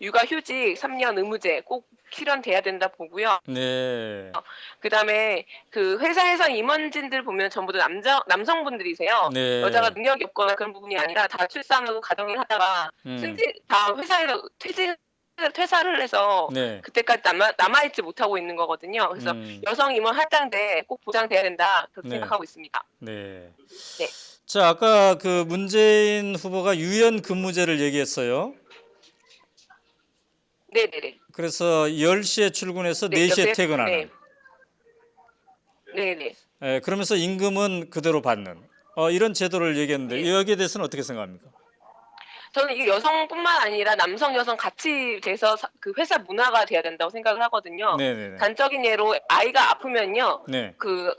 육아휴직 3년 의무제 꼭 실현돼야 된다 보고요. 네. 그다음에 그 회사에서 임원진들 보면 전부 다 남성분들이세요. 네. 여자가 능력이 없거나 그런 부분이 아니라 다 출산하고 가정을 하다가 다 회사에서 퇴사를 해서 네. 그때까지 남아있지 못하고 있는 거거든요. 그래서 여성 임원 할당제 꼭 보장돼야 된다 그렇게 네. 생각하고 있습니다. 네. 네. 자, 아까 그 문재인 후보가 유연 근무제를 얘기했어요. 네네네. 그래서 10시에 출근해서 네, 4시에 여보세요? 퇴근하는. 네네. 그러면서 임금은 그대로 받는. 이런 제도를 얘기했는데 네. 여기에 대해서는 어떻게 생각합니까? 저는 이게 여성뿐만 아니라 남성, 여성 같이 돼서 그 회사 문화가 돼야 된다고 생각을 하거든요. 네네네. 단적인 예로 아이가 아프면요. 네. 그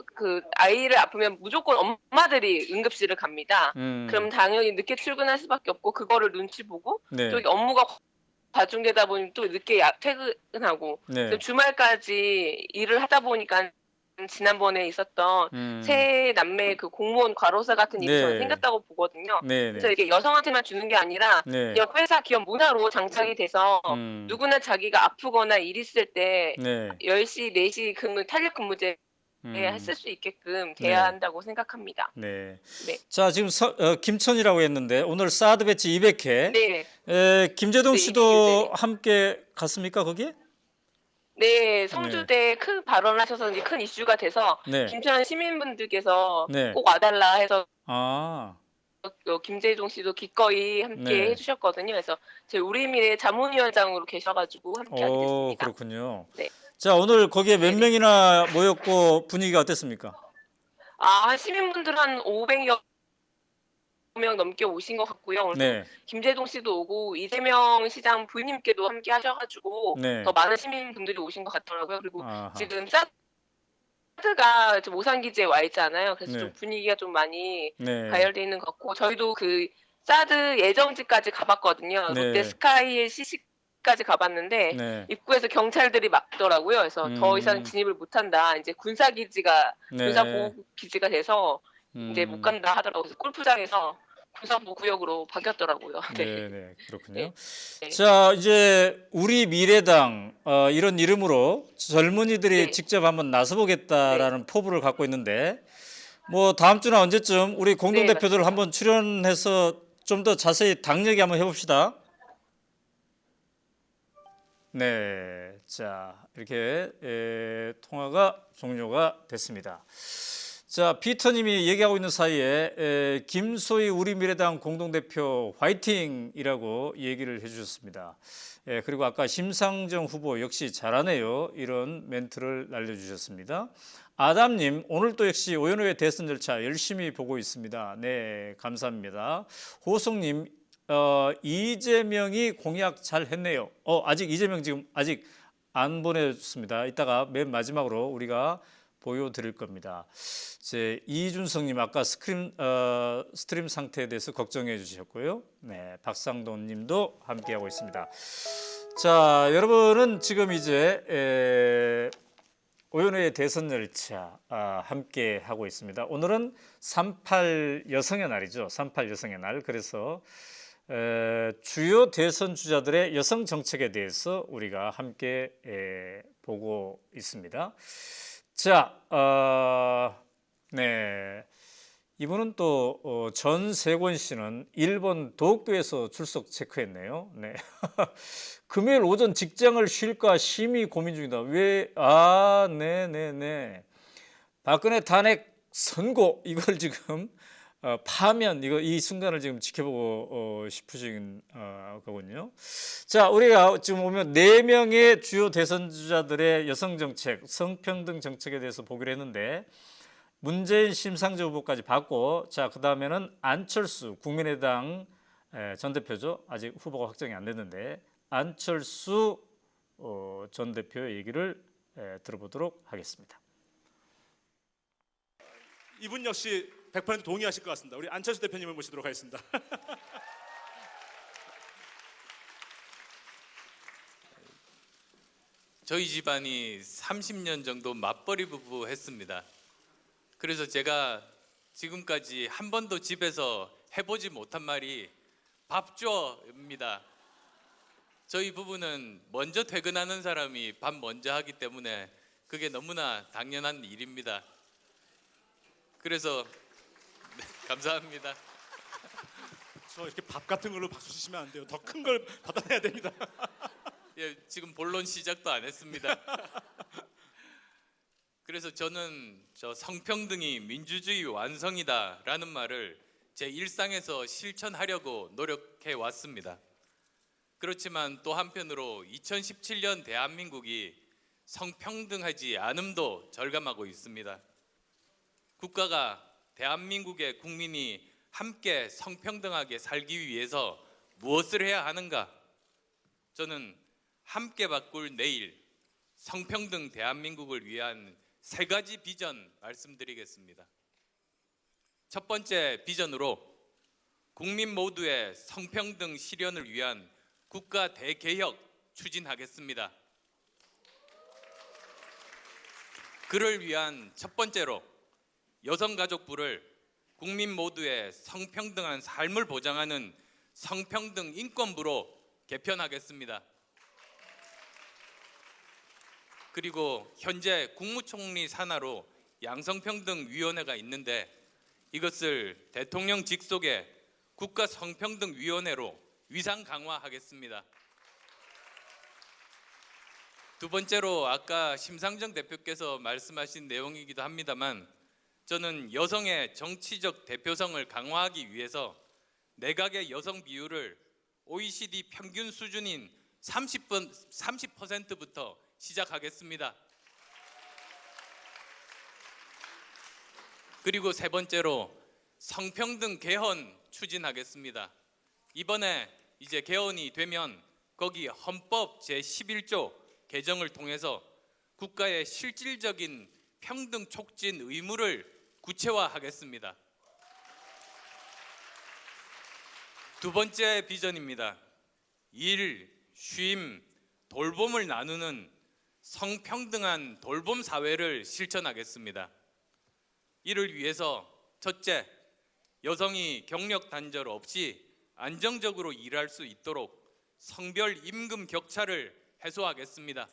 아이를 아프면 무조건 엄마들이 응급실을 갑니다. 그럼 당연히 늦게 출근할 수밖에 없고 그거를 눈치 보고 네. 또 이게 업무가 과중되다 보니 또 늦게 퇴근하고 네. 또 주말까지 일을 하다 보니까 지난번에 있었던 새 남매 그 공무원 과로사 같은 일이 네. 저는 생겼다고 보거든요. 네. 그래서 이게 여성한테만 주는 게 아니라 네. 그냥 회사 기업 문화로 장착이 돼서 음. 누구나 자기가 아프거나 일 있을 때 네. 10시, 4시 탄력 근무제 쓸 수 있게끔 돼야 네. 한다고 생각합니다. 네. 네. 자, 지금 김천이라고 했는데 오늘 사드 배치 200회. 네. 김재동 네, 씨도 200회. 함께 갔습니까, 거기에? 네, 성주대 큰 발언하셔서 이제 큰 이슈가 돼서 네. 김천 시민분들께서 네. 꼭 와달라 해서 아. 김재동 씨도 기꺼이 함께 네. 해주셨거든요. 그래서 저희 우리미래 자문위원장으로 계셔가지고 함께 하게 됐습니다. 그렇군요. 네. 자, 오늘 거기에 몇 네네. 명이나 모였고 분위기가 어땠습니까? 한 시민분들 한 500여 명 넘게 오신 것 같고요. 그래서 네. 김재동 씨도 오고 이재명 시장 부인님께도 함께 하셔가지고 네. 더 많은 시민분들이 오신 것 같더라고요. 그리고 아하. 지금 사드가 지금 오산기지에 와 있잖아요. 그래서 네. 좀 분위기가 좀 많이 네. 가열돼 있는 것 같고 저희도 그 사드 예정지까지 가봤거든요. 네. 롯데 스카이의 시식까지 가봤는데 네. 입구에서 경찰들이 막더라고요. 그래서 더 이상 진입을 못한다. 이제 군사기지가 네. 군사보호기지가 돼서 이제 못 간다 하더라고요. 그래서 골프장에서 군사보호구역으로 바뀌었더라고요. 네, 네, 그렇군요. 네. 자, 이제 우리 미래당 이런 이름으로 젊은이들이 네. 직접 한번 나서보겠다라는 포부를 갖고 있는데 뭐 다음 주나 언제쯤 우리 공동 대표들 한번 출연해서 좀 더 자세히 당 얘기 한번 해봅시다. 네, 자 이렇게 통화가 종료가 됐습니다. 자, 피터님이 얘기하고 있는 사이에 김소희 우리미래당 공동대표 화이팅이라고 얘기를 해주셨습니다. 그리고 아까 심상정 후보 역시 잘하네요. 이런 멘트를 날려주셨습니다. 아담님, 오늘도 역시 오연호의 대선 절차 열심히 보고 있습니다. 네, 감사합니다. 호성님, 이재명이 공약 잘 했네요. 아직 이재명 지금 아직 안 보내줬습니다. 이따가 맨 마지막으로 우리가 보여드릴 겁니다. 이제 이준성님 아까 스트림 상태에 대해서 걱정해 주셨고요. 네, 박상돈님도 함께하고 있습니다. 자, 여러분은 지금 이제 오연호의 대선 열차 함께 하고 있습니다. 오늘은 38 여성의 날이죠. 38 여성의 날. 그래서 주요 대선 주자들의 여성 정책에 대해서 우리가 함께 보고 있습니다. 자, 네. 이분은 또 전세권 씨는 일본 도쿄에서 출석 체크했네요. 네. 금요일 오전 직장을 쉴까 심히 고민 중이다. 왜? 네네네. 박근혜 탄핵 선고 이걸 지금 파면 이 순간을 지금 지켜보고 싶으신 거군요. 자, 우리가 지금 오면 4명의 주요 대선 주자들의 여성 정책, 성평등 정책에 대해서 보기로 했는데 문재인 심상정 후보까지 받고, 자, 그 다음에는 안철수 국민의당 전 대표죠. 아직 후보가 확정이 안 됐는데 안철수 전 대표의 얘기를 들어보도록 하겠습니다. 이분 역시 100% 동의하실 것 같습니다. 우리 안철수 대표님을 모시도록 하겠습니다. 저희 집안이 30년 정도 맞벌이 부부 했습니다. 그래서 제가 지금까지 한 번도 집에서 해보지 못한 말이 밥 줘입니다. 저희 부부는 먼저 퇴근하는 사람이 밥 먼저 하기 때문에 그게 너무나 당연한 일입니다. 그래서 네, 감사합니다. 저 이렇게 밥 같은 걸로 박수 치시면 안 돼요. 더 큰 걸 받아내야 됩니다. 예, 지금 본론 시작도 안 했습니다. 그래서 저는 성평등이 민주주의 완성이다라는 말을 제 일상에서 실천하려고 노력해 왔습니다. 그렇지만 또 한편으로 2017년 대한민국이 성평등하지 않음도 절감하고 있습니다. 국가가 대한민국의 국민이 함께 성평등하게 살기 위해서 무엇을 해야 하는가? 저는 함께 바꿀 내일, 성평등 대한민국을 위한 3가지 비전 말씀드리겠습니다. 첫 번째 비전으로 국민 모두의 성평등 실현을 위한 국가 대개혁 추진하겠습니다. 그를 위한 첫 번째로 여성가족부를 국민 모두의 성평등한 삶을 보장하는 성평등 인권부로 개편하겠습니다. 그리고 현재 국무총리 산하로 양성평등위원회가 있는데 이것을 대통령 직속의 국가성평등위원회로 위상 강화하겠습니다. 두 번째로 아까 심상정 대표께서 말씀하신 내용이기도 합니다만 저는 여성의 정치적 대표성을 강화하기 위해서 내각의 여성 비율을 OECD 평균 수준인 30%부터 시작하겠습니다. 그리고 세 번째로 성평등 개헌 추진하겠습니다. 이번에 이제 개헌이 되면 거기 헌법 제11조 개정을 통해서 국가의 실질적인 평등 촉진 의무를 구체화하겠습니다. 두 번째 비전입니다. 일, 쉼, 돌봄을 나누는 성평등한 돌봄 사회를 실천하겠습니다. 이를 위해서 첫째, 여성이 경력 단절 없이 안정적으로 일할 수 있도록 성별 임금 격차를 해소하겠습니다.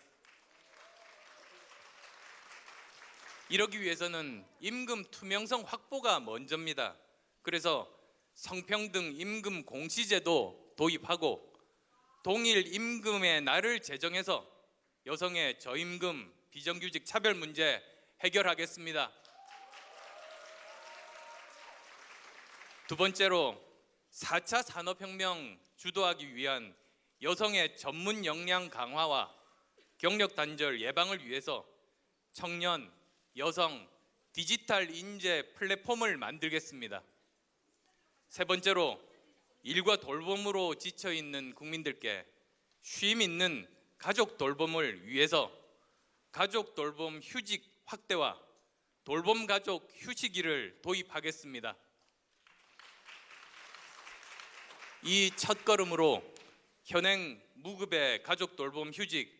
이러기 위해서는 임금 투명성 확보가 먼저입니다. 그래서 성평등 임금 공시제도 도입하고 동일 임금의 날을 제정해서 여성의 저임금, 비정규직 차별 문제 해결하겠습니다. 두 번째로 4차 산업혁명 주도하기 위한 여성의 전문 역량 강화와 경력 단절 예방을 위해서 청년, 여성, 디지털 인재 플랫폼을 만들겠습니다. 세 번째로 일과 돌봄으로 지쳐있는 국민들께 쉼 있는 가족 돌봄을 위해서 가족 돌봄 휴직 확대와 돌봄 가족 휴식일을 도입하겠습니다. 이 첫걸음으로 현행 무급의 가족 돌봄 휴직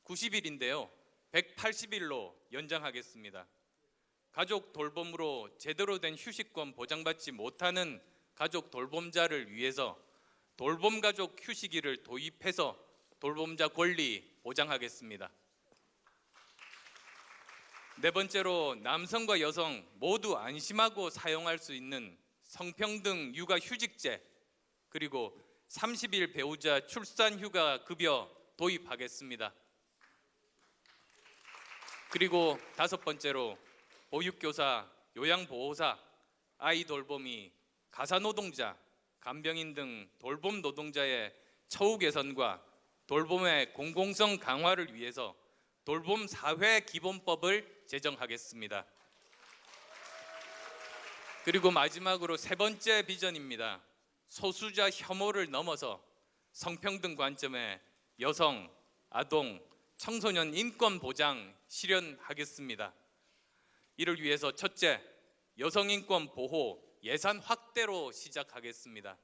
90일인데요. 180일로 연장하겠습니다. 가족 돌봄으로 제대로 된 휴식권 보장받지 못하는 가족 돌봄자를 위해서 돌봄 가족 휴식일을 도입해서 돌봄자 권리 보장하겠습니다. 네 번째로 남성과 여성 모두 안심하고 사용할 수 있는 성평등 육아휴직제, 그리고 30일 배우자 출산휴가 급여 도입하겠습니다. 그리고 다섯 번째로 보육교사, 요양보호사, 아이 돌보미, 가사노동자, 간병인 등 돌봄 노동자의 처우 개선과 돌봄의 공공성 강화를 위해서 돌봄 사회 기본법을 제정하겠습니다. 그리고 마지막으로 세 번째 비전입니다. 소수자 혐오를 넘어서 성평등 관점의 여성, 아동, 청소년 인권 보장 실현하겠습니다. 이를 위해서 첫째, 여성 인권 보호 예산 확대로 시작하겠습니다.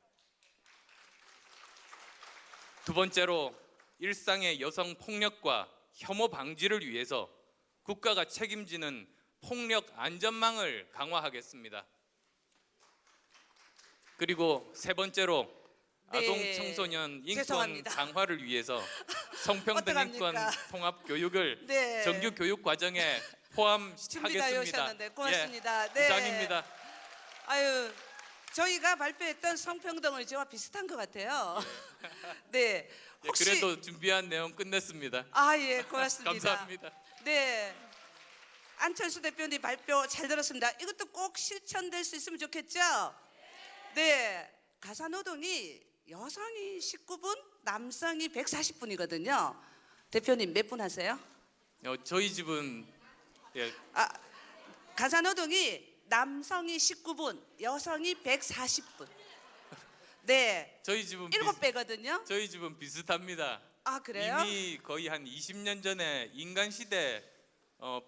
두 번째로 일상의 여성 폭력과 혐오 방지를 위해서 국가가 책임지는 폭력 안전망을 강화하겠습니다. 그리고 세 번째로 아동 네, 청소년 인권 죄송합니다. 강화를 위해서 성평등 인권 어떡합니까? 통합 교육을 네. 정규 교육 과정에 준비가 포함하겠습니다. 오셨는데 고맙습니다. 예, 네. 이상입니다. 아유, 저희가 발표했던 성평등은 이제와 비슷한 것 같아요. 네. 예, 혹시 그래도 준비한 내용 끝냈습니다. 예, 고맙습니다. 감사합니다. 네. 안철수 대표님 발표 잘 들었습니다. 이것도 꼭 실천될 수 있으면 좋겠죠? 네. 가사노동이 여성이 19분, 남성이 140분이거든요. 대표님 몇 분 하세요? 저희 집은 예, 가사노동이 남성이 19분, 여성이 140분. 네. 저희 집은 7배거든요. 저희 집은 비슷합니다. 그래요? 이미 거의 한 20년 전에 인간시대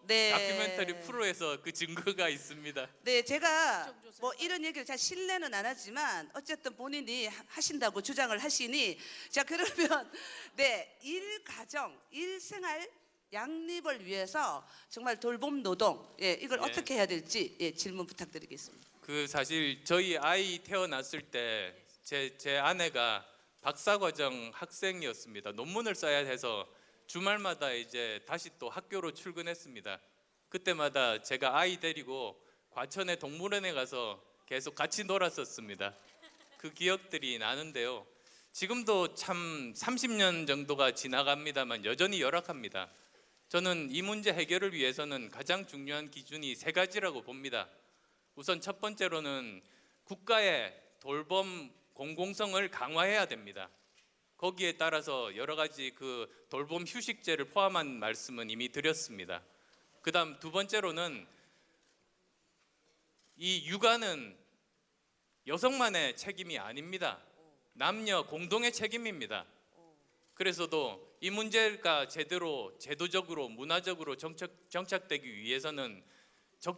네. 다큐멘터리 프로에서 그 증거가 있습니다. 네, 제가 뭐 이런 얘기를 잘 신뢰는 안 하지만 어쨌든 본인이 하신다고 주장을 하시니 자 그러면 네, 일가정, 일생활 양립을 위해서 정말 돌봄 노동 이걸 네. 어떻게 해야 될지 질문 부탁드리겠습니다. 그 사실 저희 아이 태어났을 때 제 아내가 박사과정 학생이었습니다. 논문을 써야 해서 주말마다 이제 다시 또 학교로 출근했습니다. 그때마다 제가 아이 데리고 과천의 동물원에 가서 계속 같이 놀았었습니다. 그 기억들이 나는데요. 지금도 참 30년 정도가 지나갑니다만 여전히 열악합니다. 저는 이 문제 해결을 위해서는 가장 중요한 기준이 세 가지라고 봅니다. 우선 첫 번째로는 국가의 돌봄 공공성을 강화해야 됩니다. 거기에 따라서 여러 가지 그 돌봄 휴식제를 포함한 말씀은 이미 드렸습니다. 그다음 두 번째로는 이 육아는 여성만의 책임이 아닙니다. 남녀 공동의 책임입니다. 그래서도 이 문제가 제대로 제도적으로 문화적으로 정착되기 위해서는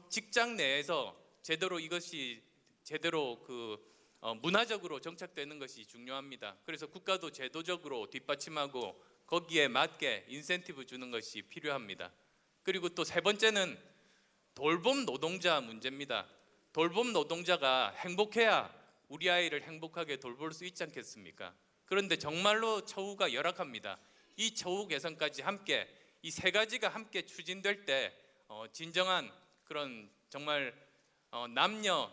직장 내에서 제대로 이것이 제대로 문화적으로 정착되는 것이 중요합니다. 그래서 국가도 제도적으로 뒷받침하고 거기에 맞게 인센티브 주는 것이 필요합니다. 그리고 또 세 번째는 돌봄 노동자 문제입니다. 돌봄 노동자가 행복해야 우리 아이를 행복하게 돌볼 수 있지 않겠습니까? 그런데 정말로 처우가 열악합니다. 이 처우 개선까지 함께 이 세 가지가 함께 추진될 때 진정한 그런 정말 남녀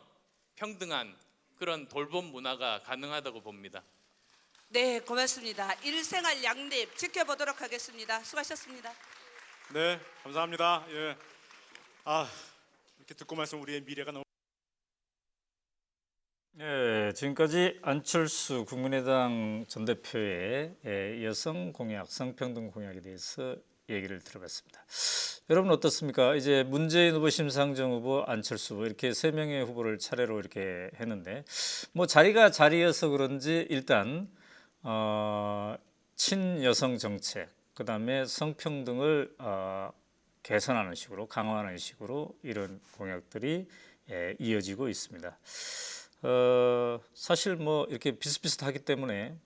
평등한 그런 돌봄 문화가 가능하다고 봅니다. 네, 고맙습니다. 일생활 양립 지켜보도록 하겠습니다. 수고하셨습니다. 네, 감사합니다. 예. 이렇게 듣고 말씀 우리의 미래가 너무 네, 지금까지 안철수 국민의당 전 대표의 여성 공약, 성평등 공약에 대해서 얘기를 들어봤습니다. 여러분 어떻습니까? 이제 문재인 후보, 심상정 후보, 안철수 후보 이렇게 세 명의 후보를 차례로 이렇게 했는데 뭐 자리가 자리여서 그런지 일단 친여성 정책, 그다음에 성평등을 개선하는 식으로 강화하는 식으로 이런 공약들이 이어지고 있습니다. 사실 뭐 이렇게 비슷비슷하기 때문에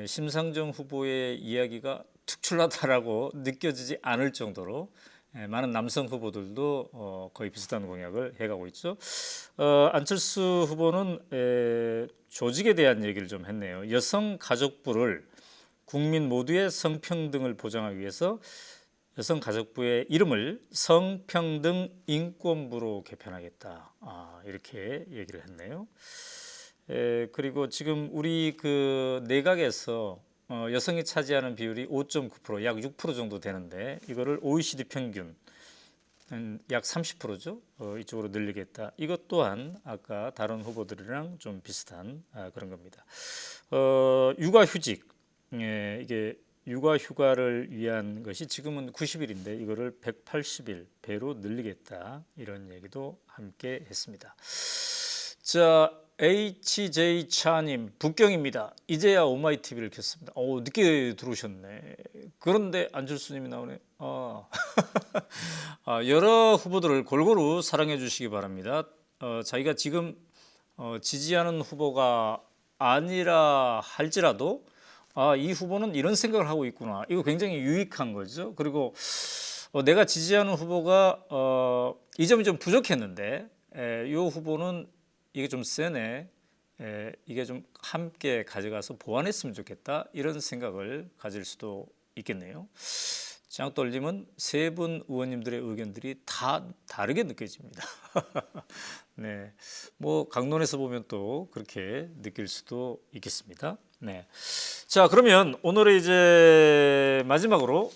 심상정 후보의 이야기가 특출나다라고 느껴지지 않을 정도로 많은 남성 후보들도 거의 비슷한 공약을 해가고 있죠. 안철수 후보는 조직에 대한 얘기를 좀 했네요. 여성가족부를 국민 모두의 성평등을 보장하기 위해서 여성가족부의 이름을 성평등인권부로 개편하겠다. 이렇게 얘기를 했네요. 그리고 지금 우리 그 내각에서 여성이 차지하는 비율이 5.9%, 약 6% 정도 되는데 이거를 OECD 평균 약 30%죠. 이쪽으로 늘리겠다. 이것 또한 아까 다른 후보들이랑 좀 비슷한 그런 겁니다. 육아휴직, 이게 육아휴가를 위한 것이 지금은 90일인데 이거를 180일 배로 늘리겠다. 이런 얘기도 함께 했습니다. 자, HJ 차님, 북경입니다. 이제야 오마이TV를 켰습니다. 늦게 들어오셨네. 그런데 안철수님이 나오네. 여러 후보들을 골고루 사랑해 주시기 바랍니다. 자기가 지금 지지하는 후보가 아니라 할지라도 이 후보는 이런 생각을 하고 있구나. 이거 굉장히 유익한 거죠. 그리고 내가 지지하는 후보가 이 점이 좀 부족했는데 이 후보는 이게 좀 세네. 이게 좀 함께 가져가서 보완했으면 좋겠다. 이런 생각을 가질 수도 있겠네요. 장돌림은 세 분 의원님들의 의견들이 다 다르게 느껴집니다. 네, 뭐 강론에서 보면 또 그렇게 느낄 수도 있겠습니다. 네, 자 그러면 오늘의 이제 마지막으로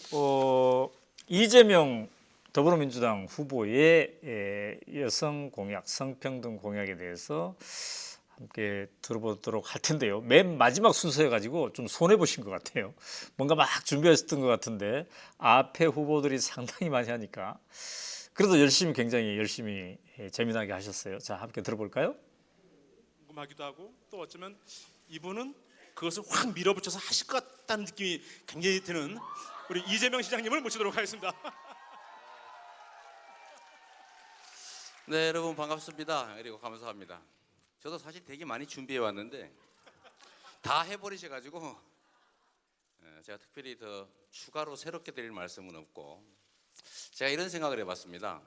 이재명 더불어민주당 후보의 여성 공약, 성평등 공약에 대해서 함께 들어보도록 할 텐데요. 맨 마지막 순서여가지고 좀 손해보신 것 같아요. 뭔가 막 준비했던 것 같은데 앞에 후보들이 상당히 많이 하니까 그래도 굉장히 열심히 재미나게 하셨어요. 자, 함께 들어볼까요? 궁금하기도 하고 또 어쩌면 이분은 그것을 확 밀어붙여서 하실 것 같다는 느낌이 굉장히 드는 우리 이재명 시장님을 모시도록 하겠습니다. 네, 여러분 반갑습니다. 그리고 감사합니다. 저도 사실 되게 많이 준비해 왔는데 다 해버리셔가지고 제가 특별히 더 추가로 새롭게 드릴 말씀은 없고 제가 이런 생각을 해봤습니다.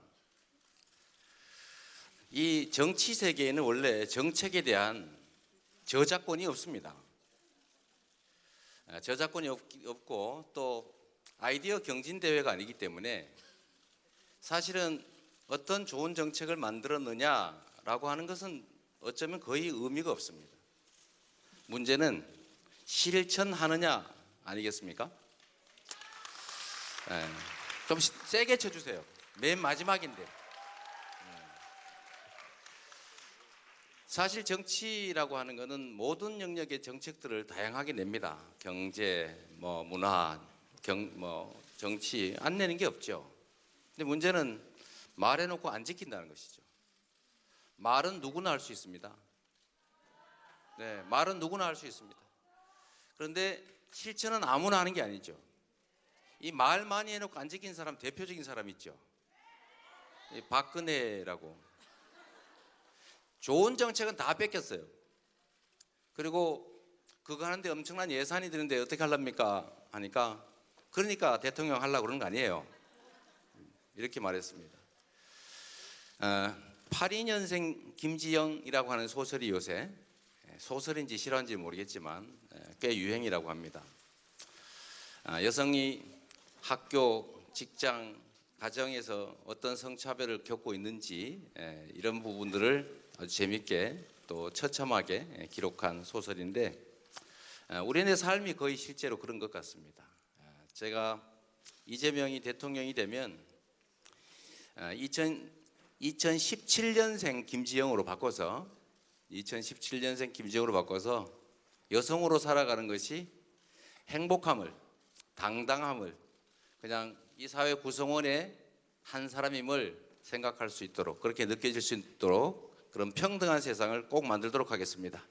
이 정치 세계에는 원래 정책에 대한 저작권이 없습니다. 저작권이 없고 또 아이디어 경진 대회가 아니기 때문에 사실은 어떤 좋은 정책을 만들었느냐라고 하는 것은 어쩌면 거의 의미가 없습니다. 문제는 실천하느냐 아니겠습니까? 좀 세게 쳐주세요. 맨 마지막인데. 사실 정치라고 하는 것은 모든 영역의 정책들을 다양하게 냅니다. 경제, 문화, 정치 안 내는 게 없죠. 근데 문제는 말해놓고 안 지킨다는 것이죠. 말은 누구나 할 수 있습니다. 네, 말은 누구나 할 수 있습니다. 그런데 실천은 아무나 하는 게 아니죠. 이 말 많이 해놓고 안 지킨 사람 대표적인 사람 있죠. 박근혜라고. 좋은 정책은 다 뺏겼어요. 그리고 그거 하는데 엄청난 예산이 드는데 어떻게 하랍니까? 하니까 그러니까 대통령 하려고 그러는 거 아니에요. 이렇게 말했습니다. 82년생 김지영이라고 하는 소설이 요새 소설인지 실화인지 모르겠지만 꽤 유행이라고 합니다. 여성이 학교, 직장, 가정에서 어떤 성차별을 겪고 있는지 이런 부분들을 아주 재밌게 또 처참하게 기록한 소설인데 우리네 삶이 거의 실제로 그런 것 같습니다. 제가 이재명이 대통령이 되면 2017년생 김지영으로 바꿔서 여성으로 살아가는 것이 행복함을, 당당함을 그냥 이 사회 구성원의 한 사람임을 생각할 수 있도록 그렇게 느껴질 수 있도록 그런 평등한 세상을 꼭 만들도록 하겠습니다.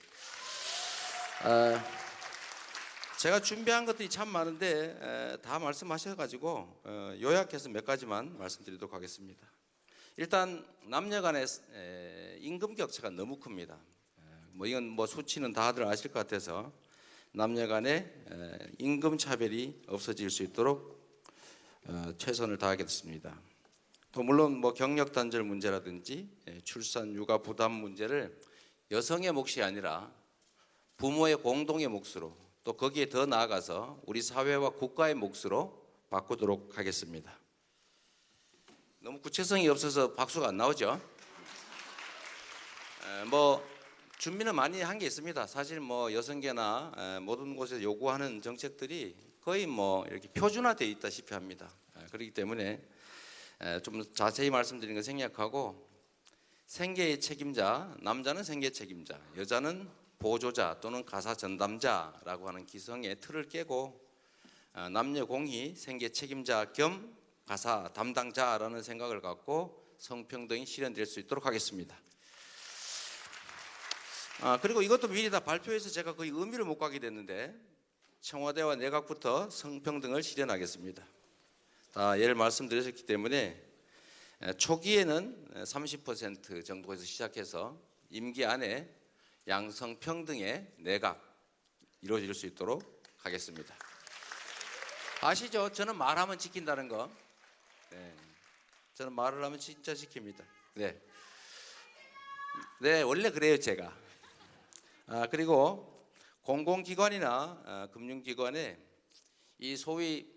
제가 준비한 것들이 참 많은데 다 말씀하셔가지고 요약해서 몇 가지만 말씀드리도록 하겠습니다. 일단 남녀 간의 임금 격차가 너무 큽니다. 이건 수치는 다들 아실 것 같아서 남녀 간의 임금 차별이 없어질 수 있도록 최선을 다하겠습니다. 또 물론 경력 단절 문제라든지 출산 육아 부담 문제를 여성의 몫이 아니라 부모의 공동의 몫으로 또 거기에 더 나아가서 우리 사회와 국가의 몫으로 바꾸도록 하겠습니다. 너무 구체성이 없어서 박수가 안 나오죠? 뭐 준비는 많이 한 게 있습니다. 사실 뭐 여성계나 모든 곳에서 요구하는 정책들이 거의 뭐 이렇게 표준화되어 있다시피 합니다. 그렇기 때문에 좀 자세히 말씀드리는 걸 생략하고 생계의 책임자, 남자는 생계 책임자, 여자는 보조자 또는 가사 전담자라고 하는 기성의 틀을 깨고 남녀 공히 생계 책임자 겸 가사 담당자라는 생각을 갖고 성평등이 실현될 수 있도록 하겠습니다. 그리고 이것도 미리 다 발표해서 제가 거의 의미를 못 가게 됐는데 청와대와 내각부터 성평등을 실현하겠습니다. 다 예를 말씀드렸기 때문에 초기에는 30% 정도에서 시작해서 임기 안에 양성평등의 내각 이루어질 수 있도록 하겠습니다. 아시죠? 저는 말하면 지킨다는 거. 네. 저는 말을 하면 진짜 지킵니다. 네. 네, 원래 그래요, 제가. 그리고 공공기관이나 금융기관에 이 소위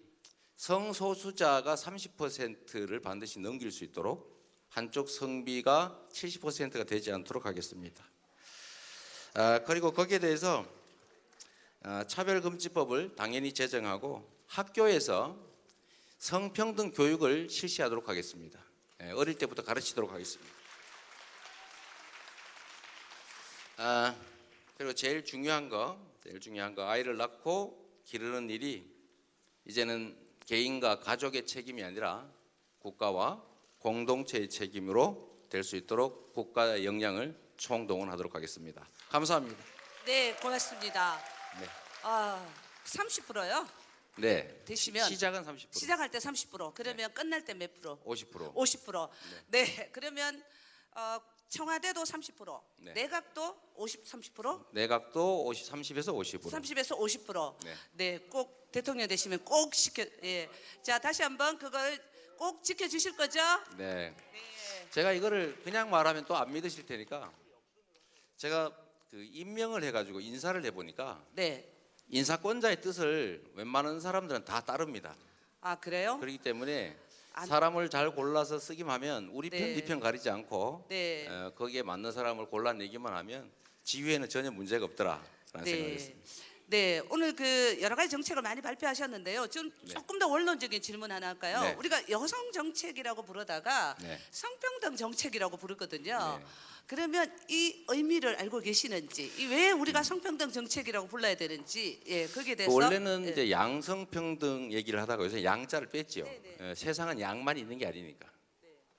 성소수자가 30%를 반드시 넘길 수 있도록 한쪽 성비가 70%가 되지 않도록 하겠습니다. 그리고 거기에 대해서 차별금지법을 당연히 제정하고 학교에서 성평등 교육을 실시하도록 하겠습니다. 어릴 때부터 가르치도록 하겠습니다. 그리고 제일 중요한 거 아이를 낳고 기르는 일이 이제는 개인과 가족의 책임이 아니라 국가와 공동체의 책임으로 될 수 있도록 국가의 역량을 총동원하도록 하겠습니다. 감사합니다. 네, 고맙습니다. 네. 30%요? 네. 되시면 시작은 30%. 시작할 때 30%. 그러면 끝날 때 몇 프로? 50%. 50%. 네. 그러면 청와대도 30%, 네. 내각도 30%, 내각도 30에서 50%. 30에서 50%. 네. 네, 꼭 대통령 되시면 꼭 예. 자, 다시 한번 그걸 꼭 지켜 주실 거죠? 네. 제가 이거를 그냥 말하면 또 안 믿으실 테니까 제가 그 임명을 해가지고 인사를 해보니까 네. 인사권자의 뜻을 웬만한 사람들은 다 따릅니다. 아, 그래요? 그렇기 때문에 안- 사람을 잘 골라서 쓰기만 하면 우리 편, 네. 네 편 가리지 않고 네. 거기에 맞는 사람을 골라내기만 하면 지휘에는 전혀 문제가 없더라라는 생각을 했습니다. 네, 오늘 그 여러 가지 정책을 많이 발표하셨는데요. 좀 네. 조금 더 원론적인 질문 하나 할까요? 네. 우리가 여성 정책이라고 부르다가 네. 성평등 정책이라고 부르거든요. 네. 그러면 이 의미를 알고 계시는지, 왜 우리가 성평등 정책이라고 불러야 되는지, 예, 거기에 대해서 원래는 예. 이제 양성평등 얘기를 하다가 요새 양자를 뺐죠. 네. 세상은 양만 있는 게 아니니까.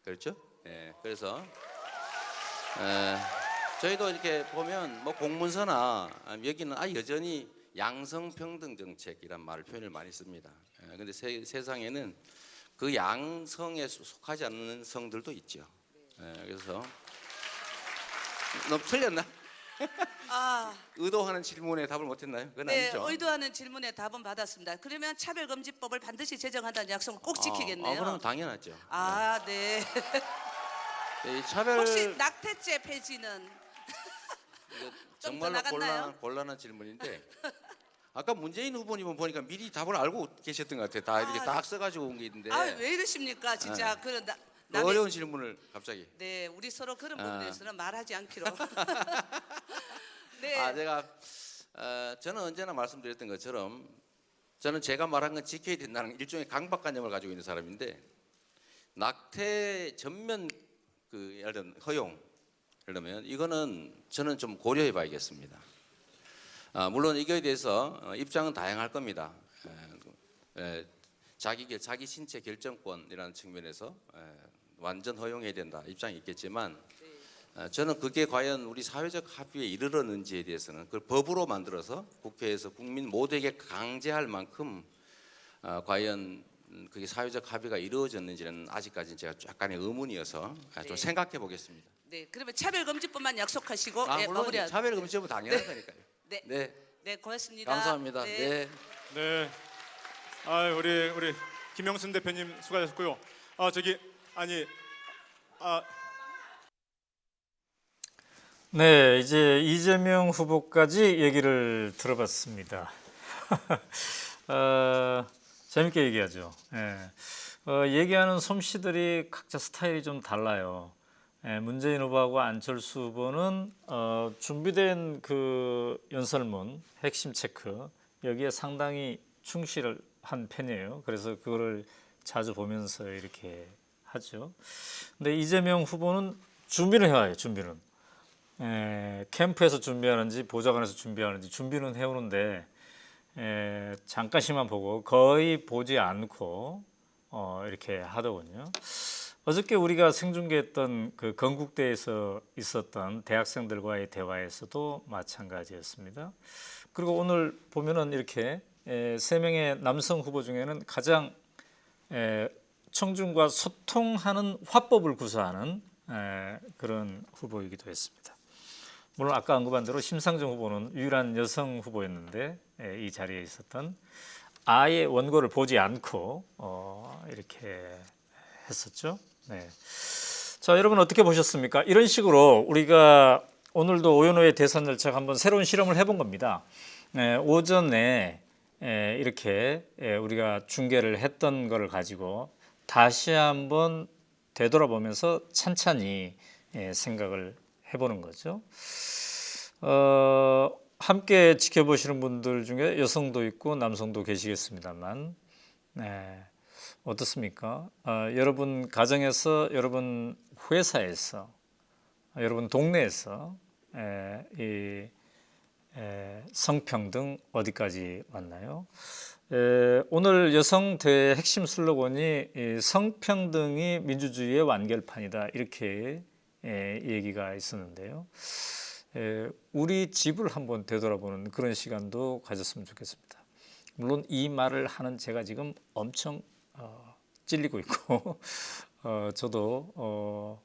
그렇죠? 그래서 저희도 이렇게 보면 뭐 공문서나 여기는 여전히 양성평등 정책이란 말을 표현을 많이 씁니다. 그런데 세상에는 그 양성에 속하지 않는 성들도 있죠. 그래서 너무 틀렸나? 의도하는 질문에 답을 못했나요? 그건 네, 아니죠. 의도하는 질문에 답은 받았습니다. 그러면 차별금지법을 반드시 제정한다는 약속을 꼭 지키겠네요. 그럼 당연하죠. 네. 이 차별 혹시 낙태죄 폐지는 이거 좀더 정말로 나갔나요? 곤란한 질문인데 아까 문재인 후보님은 보니까 미리 답을 알고 계셨던 것 같아요. 다 이렇게 딱 써가지고 온 게 있는데 왜 이러십니까? 진짜 그런 그 어려운 질문을 갑자기. 네, 우리 서로 그런 부분에서는 말하지 않기로. 네. 제가 저는 언제나 말씀드렸던 것처럼 저는 제가 말한 건 지켜야 된다는 일종의 강박관념을 가지고 있는 사람인데 낙태 전면 예를 들면 허용 그러면 이거는 저는 좀 고려해 봐야겠습니다. 물론 이거에 대해서 입장은 다양할 겁니다. 자기 신체 결정권이라는 측면에서 완전 허용해야 된다 입장이 있겠지만 저는 그게 과연 우리 사회적 합의에 이르렀는지에 대해서는 그걸 법으로 만들어서 국회에서 국민 모두에게 강제할 만큼 과연 그게 사회적 합의가 이루어졌는지는 아직까지는 제가 약간의 의문이어서 좀 생각해 보겠습니다. 네, 그러면 차별금지법만 약속하시고 물론 마무리하. 차별금지법은 당연한 거니까요. 네. 네, 고맙습니다. 감사합니다. 네. 네. 우리 김영순 대표님 수고하셨고요. 네, 이제 이재명 후보까지 얘기를 들어봤습니다. 재밌게 얘기하죠. 얘기하는 솜씨들이 각자 스타일이 좀 달라요. 문재인 후보하고 안철수 후보는 준비된 그 연설문 핵심 체크 여기에 상당히 충실을 한 편이에요. 그래서 그거를 자주 보면서 이렇게 하죠. 근데 이재명 후보는 준비는 해와요. 준비는 캠프에서 준비하는지 보좌관에서 준비하는지 준비는 해오는데 잠깐씩만 보고 거의 보지 않고 이렇게 하더군요. 어저께 우리가 생중계했던 그 건국대에서 있었던 대학생들과의 대화에서도 마찬가지였습니다. 그리고 오늘 보면은 이렇게 3명의 남성 후보 중에는 가장 청중과 소통하는 화법을 구사하는 그런 후보이기도 했습니다. 물론 아까 언급한 대로 심상정 후보는 유일한 여성 후보였는데 이 자리에 있었던 아예 원고를 보지 않고 이렇게 했었죠. 네. 자, 여러분 어떻게 보셨습니까? 이런 식으로 우리가 오늘도 오연호의 대선 열차 한번 새로운 실험을 해본 겁니다. 오전에 이렇게 우리가 중계를 했던 거를 가지고 다시 한번 되돌아보면서 찬찬히 생각을 해보는 거죠. 함께 지켜보시는 분들 중에 여성도 있고 남성도 계시겠습니다만 어떻습니까? 여러분 가정에서, 여러분 회사에서, 여러분 동네에서 이 성평등 어디까지 왔나요? 오늘 여성대회 핵심 슬로건이 성평등이 민주주의의 완결판이다 이렇게 얘기가 있었는데요. 우리 집을 한번 되돌아보는 그런 시간도 가졌으면 좋겠습니다. 물론 이 말을 하는 제가 지금 엄청 찔리고 있고 저도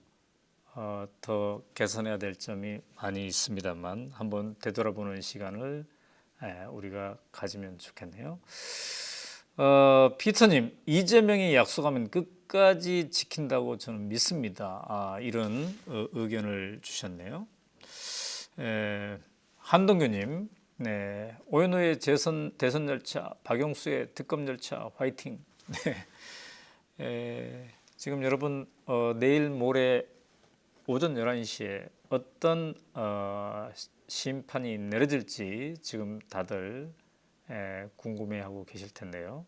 더 개선해야 될 점이 많이 있습니다만 한번 되돌아보는 시간을 우리가 가지면 좋겠네요. 피터님, 이재명이 약속하면 끝까지 지킨다고 저는 믿습니다. 이런 의견을 주셨네요. 한동규님, 네, 오연호의 대선 열차, 박영수의 특검 열차 화이팅. 네. 지금 여러분 내일 모레 오전 11시에 어떤 심판이 내려질지 지금 다들 궁금해하고 계실 텐데요.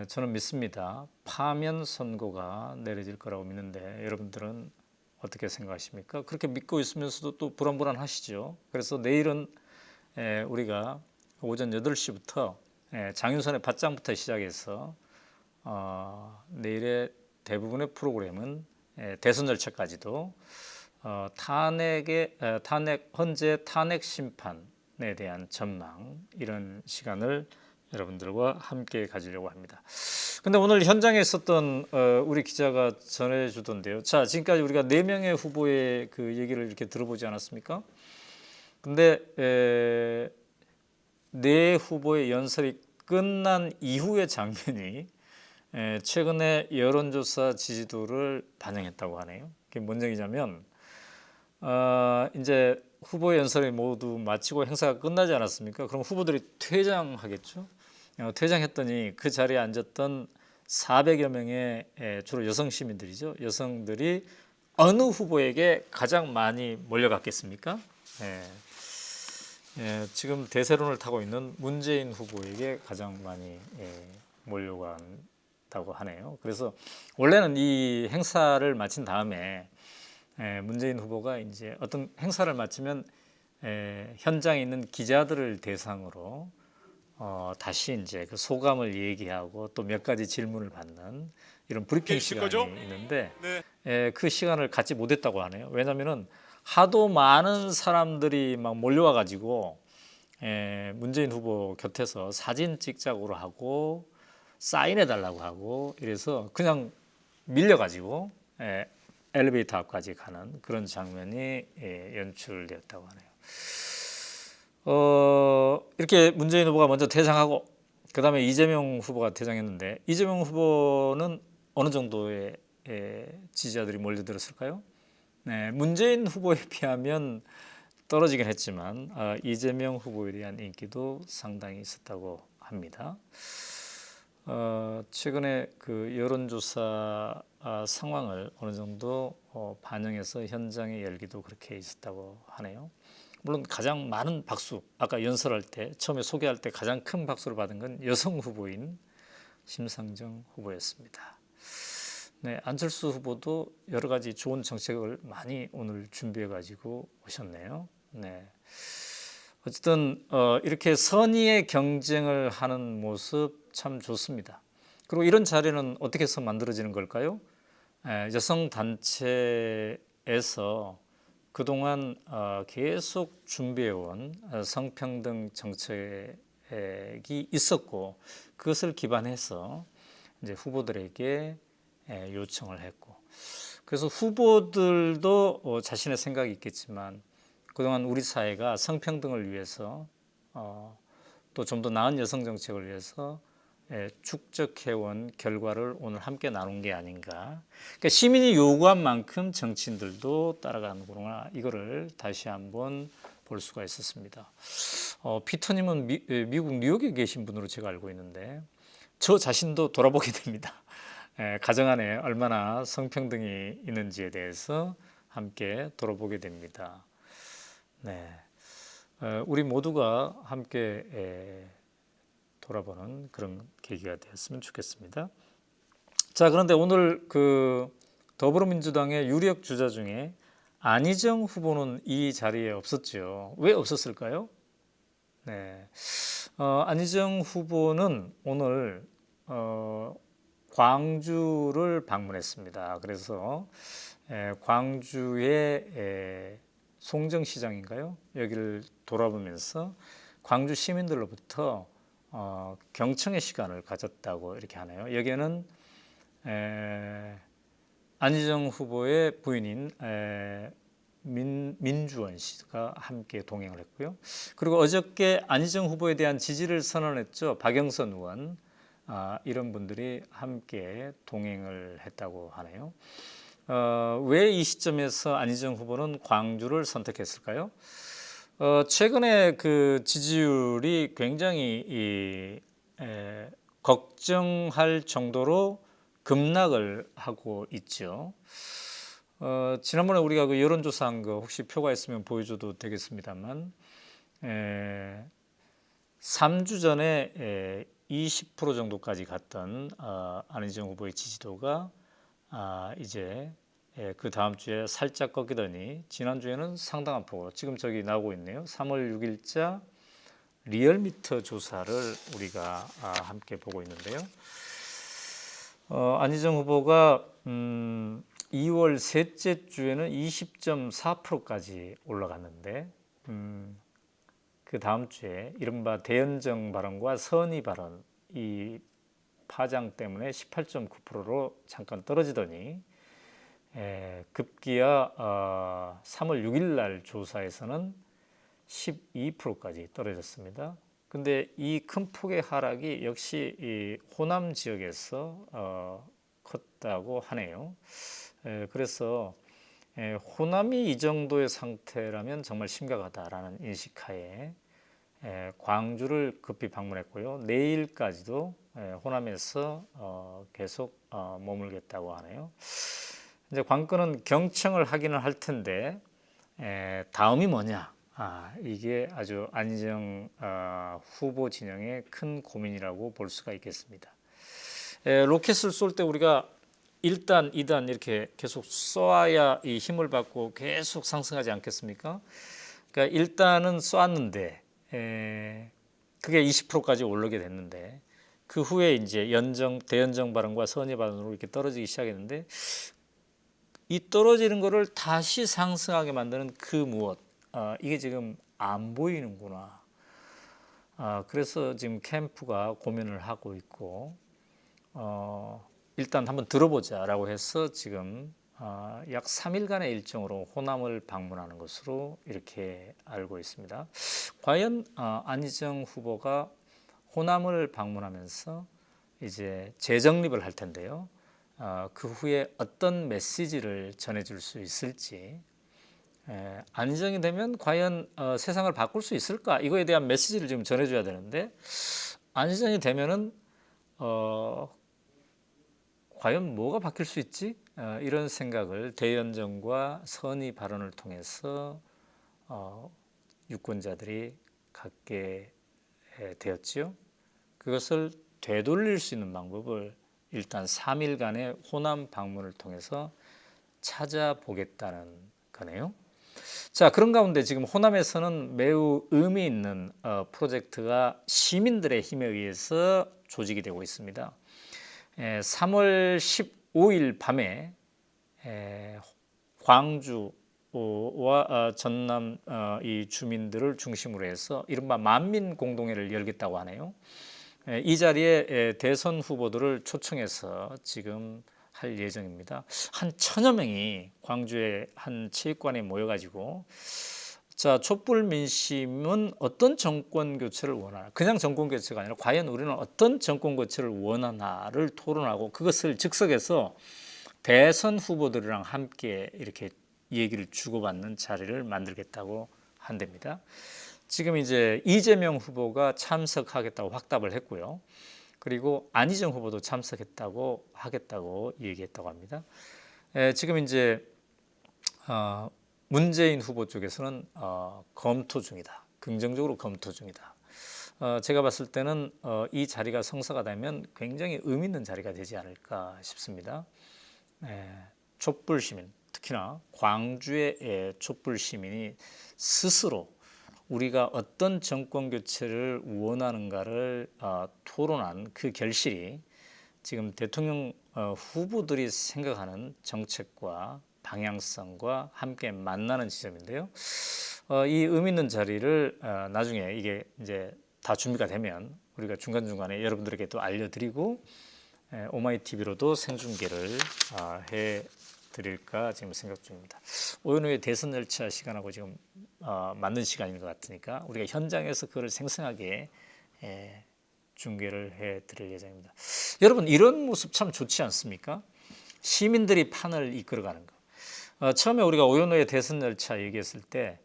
저는 믿습니다. 파면 선고가 내려질 거라고 믿는데 여러분들은 어떻게 생각하십니까? 그렇게 믿고 있으면서도 또 불안불안하시죠. 그래서 내일은 우리가 오전 8시부터 장윤선의 팟짱부터 시작해서 내일의 대부분의 프로그램은 대선 절차까지도 헌재 탄핵 심판에 대한 전망 이런 시간을 여러분들과 함께 가지려고 합니다. 근데 오늘 현장에 있었던 우리 기자가 전해주던데요. 자, 지금까지 우리가 4명의 후보의 그 얘기를 이렇게 들어보지 않았습니까? 근데 4 후보의 연설이 끝난 이후의 장면이 최근에 여론조사 지지도를 반영했다고 하네요. 그게 뭔 얘기냐면 이제 후보 연설이 모두 마치고 행사가 끝나지 않았습니까? 그럼 후보들이 퇴장하겠죠. 퇴장했더니 그 자리에 앉았던 400여 명의 주로 여성 시민들이죠. 여성들이 어느 후보에게 가장 많이 몰려갔겠습니까? 지금 대세론을 타고 있는 문재인 후보에게 가장 많이 몰려간다고 하네요. 그래서 원래는 이 행사를 마친 다음에 문재인 후보가 이제 어떤 행사를 마치면 현장에 있는 기자들을 대상으로 다시 이제 그 소감을 얘기하고 또 몇 가지 질문을 받는 이런 브리핑 시간이 있는데 그 시간을 갖지 못했다고 하네요. 왜냐하면은 하도 많은 사람들이 막 몰려와 가지고 문재인 후보 곁에서 사진 찍자고 하고 사인해 달라고 하고 이래서 그냥 밀려 가지고 엘리베이터 앞까지 가는 그런 장면이 연출되었다고 하네요. 이렇게 문재인 후보가 먼저 퇴장하고 그 다음에 이재명 후보가 퇴장했는데 이재명 후보는 어느 정도의 지지자들이 몰려들었을까요? 네, 문재인 후보에 비하면 떨어지긴 했지만 이재명 후보에 대한 인기도 상당히 있었다고 합니다. 최근에 그 여론조사 상황을 어느 정도 반영해서 현장의 열기도 그렇게 있었다고 하네요. 물론 가장 많은 박수, 아까 연설할 때 처음에 소개할 때 가장 큰 박수를 받은 건 여성 후보인 심상정 후보였습니다. 네, 안철수 후보도 여러 가지 좋은 정책을 많이 오늘 준비해 가지고 오셨네요. 네. 어쨌든 이렇게 선의의 경쟁을 하는 모습 참 좋습니다. 그리고 이런 자리는 어떻게 해서 만들어지는 걸까요? 여성 단체에서 그동안 계속 준비해온 성평등 정책이 있었고 그것을 기반해서 이제 후보들에게 요청을 했고 그래서 후보들도 자신의 생각이 있겠지만 그동안 우리 사회가 성평등을 위해서 또 좀 더 나은 여성 정책을 위해서 축적해온 결과를 오늘 함께 나눈 게 아닌가. 그러니까 시민이 요구한 만큼 정치인들도 따라가는구나. 이거를 다시 한번 볼 수가 있었습니다. 피터님은 미국 뉴욕에 계신 분으로 제가 알고 있는데 저 자신도 돌아보게 됩니다. 가정 안에 얼마나 성평등이 있는지에 대해서 함께 돌아보게 됩니다. 네, 우리 모두가 함께 돌아보는 그런 계기가 되었으면 좋겠습니다. 자, 그런데 오늘 그 더불어민주당의 유력 주자 중에 안희정 후보는 이 자리에 없었죠. 왜 없었을까요? 네, 안희정 후보는 오늘 광주를 방문했습니다. 그래서 광주의 송정시장인가요? 여기를 돌아보면서 광주 시민들로부터 경청의 시간을 가졌다고 이렇게 하네요. 여기에는 안희정 후보의 부인인 민주원 씨가 함께 동행을 했고요. 그리고 어저께 안희정 후보에 대한 지지를 선언했죠. 박영선 의원 이런 분들이 함께 동행을 했다고 하네요. 왜 이 시점에서 안희정 후보는 광주를 선택했을까요? 최근에 그 지지율이 굉장히 걱정할 정도로 급락을 하고 있죠. 지난번에 우리가 그 여론조사한 거 혹시 표가 있으면 보여줘도 되겠습니다만 3주 전에 20% 정도까지 갔던 안희정 후보의 지지도가 이제 그 다음 주에 살짝 꺾이더니 지난주에는 상당한 폭으로 지금 저기 나오고 있네요. 3월 6일자 리얼미터 조사를 우리가 함께 보고 있는데요. 안희정 후보가 2월 셋째 주에는 20.4%까지 올라갔는데 그 다음 주에 이른바 대연정 발언과 선의 발언 이 파장 때문에 18.9%로 잠깐 떨어지더니 급기야 3월 6일 날 조사에서는 12%까지 떨어졌습니다. 근데 이 큰 폭의 하락이 역시 이 호남 지역에서 컸다고 하네요. 그래서 호남이 이 정도의 상태라면 정말 심각하다라는 인식하에 광주를 급히 방문했고요. 내일까지도 호남에서 계속 머물겠다고 하네요. 이제 관건은 경청을 하기는 할 텐데 다음이 뭐냐? 이게 아주 안희정 후보 진영의 큰 고민이라고 볼 수가 있겠습니다. 로켓을 쏠 때 우리가 1단, 2단 이렇게 계속 쏘아야 이 힘을 받고 계속 상승하지 않겠습니까? 그러니까 1단은 쏘았는데 그게 20%까지 오르게 됐는데 그 후에 이제 대연정 발언과 선의 발언으로 이렇게 떨어지기 시작했는데 이 떨어지는 거를 다시 상승하게 만드는 그 무엇 이게 지금 안 보이는구나. 그래서 지금 캠프가 고민을 하고 있고 일단 한번 들어보자라고 해서 지금 약 3일간의 일정으로 호남을 방문하는 것으로 이렇게 알고 있습니다. 과연 안희정 후보가 호남을 방문하면서 이제 재정립을 할 텐데요. 그 후에 어떤 메시지를 전해줄 수 있을지 안희정이 되면 과연 세상을 바꿀 수 있을까? 이거에 대한 메시지를 지금 전해줘야 되는데 안희정이 되면은 과연 뭐가 바뀔 수 있지? 이런 생각을 대연정과 선의 발언을 통해서 유권자들이 갖게 되었지요. 그것을 되돌릴 수 있는 방법을 일단 3일간의 호남 방문을 통해서 찾아보겠다는 거네요. 자, 그런 가운데 지금 호남에서는 매우 의미 있는 프로젝트가 시민들의 힘에 의해서 조직이 되고 있습니다. 3월 15일 밤에 광주와 전남 이 주민들을 중심으로 해서 이른바 만민공동회를 열겠다고 하네요. 이 자리에 대선 후보들을 초청해서 지금 할 예정입니다. 한 1000여 명이 광주의 한 체육관에 모여가지고 자, 촛불 민심은 어떤 정권 교체를 원하나, 그냥 정권 교체가 아니라 과연 우리는 어떤 정권 교체를 원하나를 토론하고 그것을 즉석에서 대선 후보들이랑 함께 이렇게 얘기를 주고받는 자리를 만들겠다고 한답니다. 지금 이제 이재명 후보가 참석하겠다고 확답을 했고요. 그리고 안희정 후보도 참석했다고 하겠다고 얘기했다고 합니다. 지금 이제 문재인 후보 쪽에서는 검토 중이다. 긍정적으로 검토 중이다. 제가 봤을 때는 이 자리가 성사가 되면 굉장히 의미 있는 자리가 되지 않을까 싶습니다. 촛불 시민, 특히나 광주의 촛불 시민이 스스로 우리가 어떤 정권 교체를 원하는가를 토론한 그 결실이 지금 대통령 후보들이 생각하는 정책과 방향성과 함께 만나는 지점인데요. 이 의미 있는 자리를 나중에 이게 이제 다 준비가 되면 우리가 중간중간에 여러분들에게 또 알려드리고 오마이TV로도 생중계를 해드릴까 지금 생각 중입니다. 오연우의 대선 열차 시간하고 지금 맞는 시간인 것 같으니까 우리가 현장에서 그걸 생생하게 중계를 해드릴 예정입니다. 여러분, 이런 모습 참 좋지 않습니까? 시민들이 판을 이끌어가는 거. 처음에 우리가 오연우의 대선 열차 얘기했을 때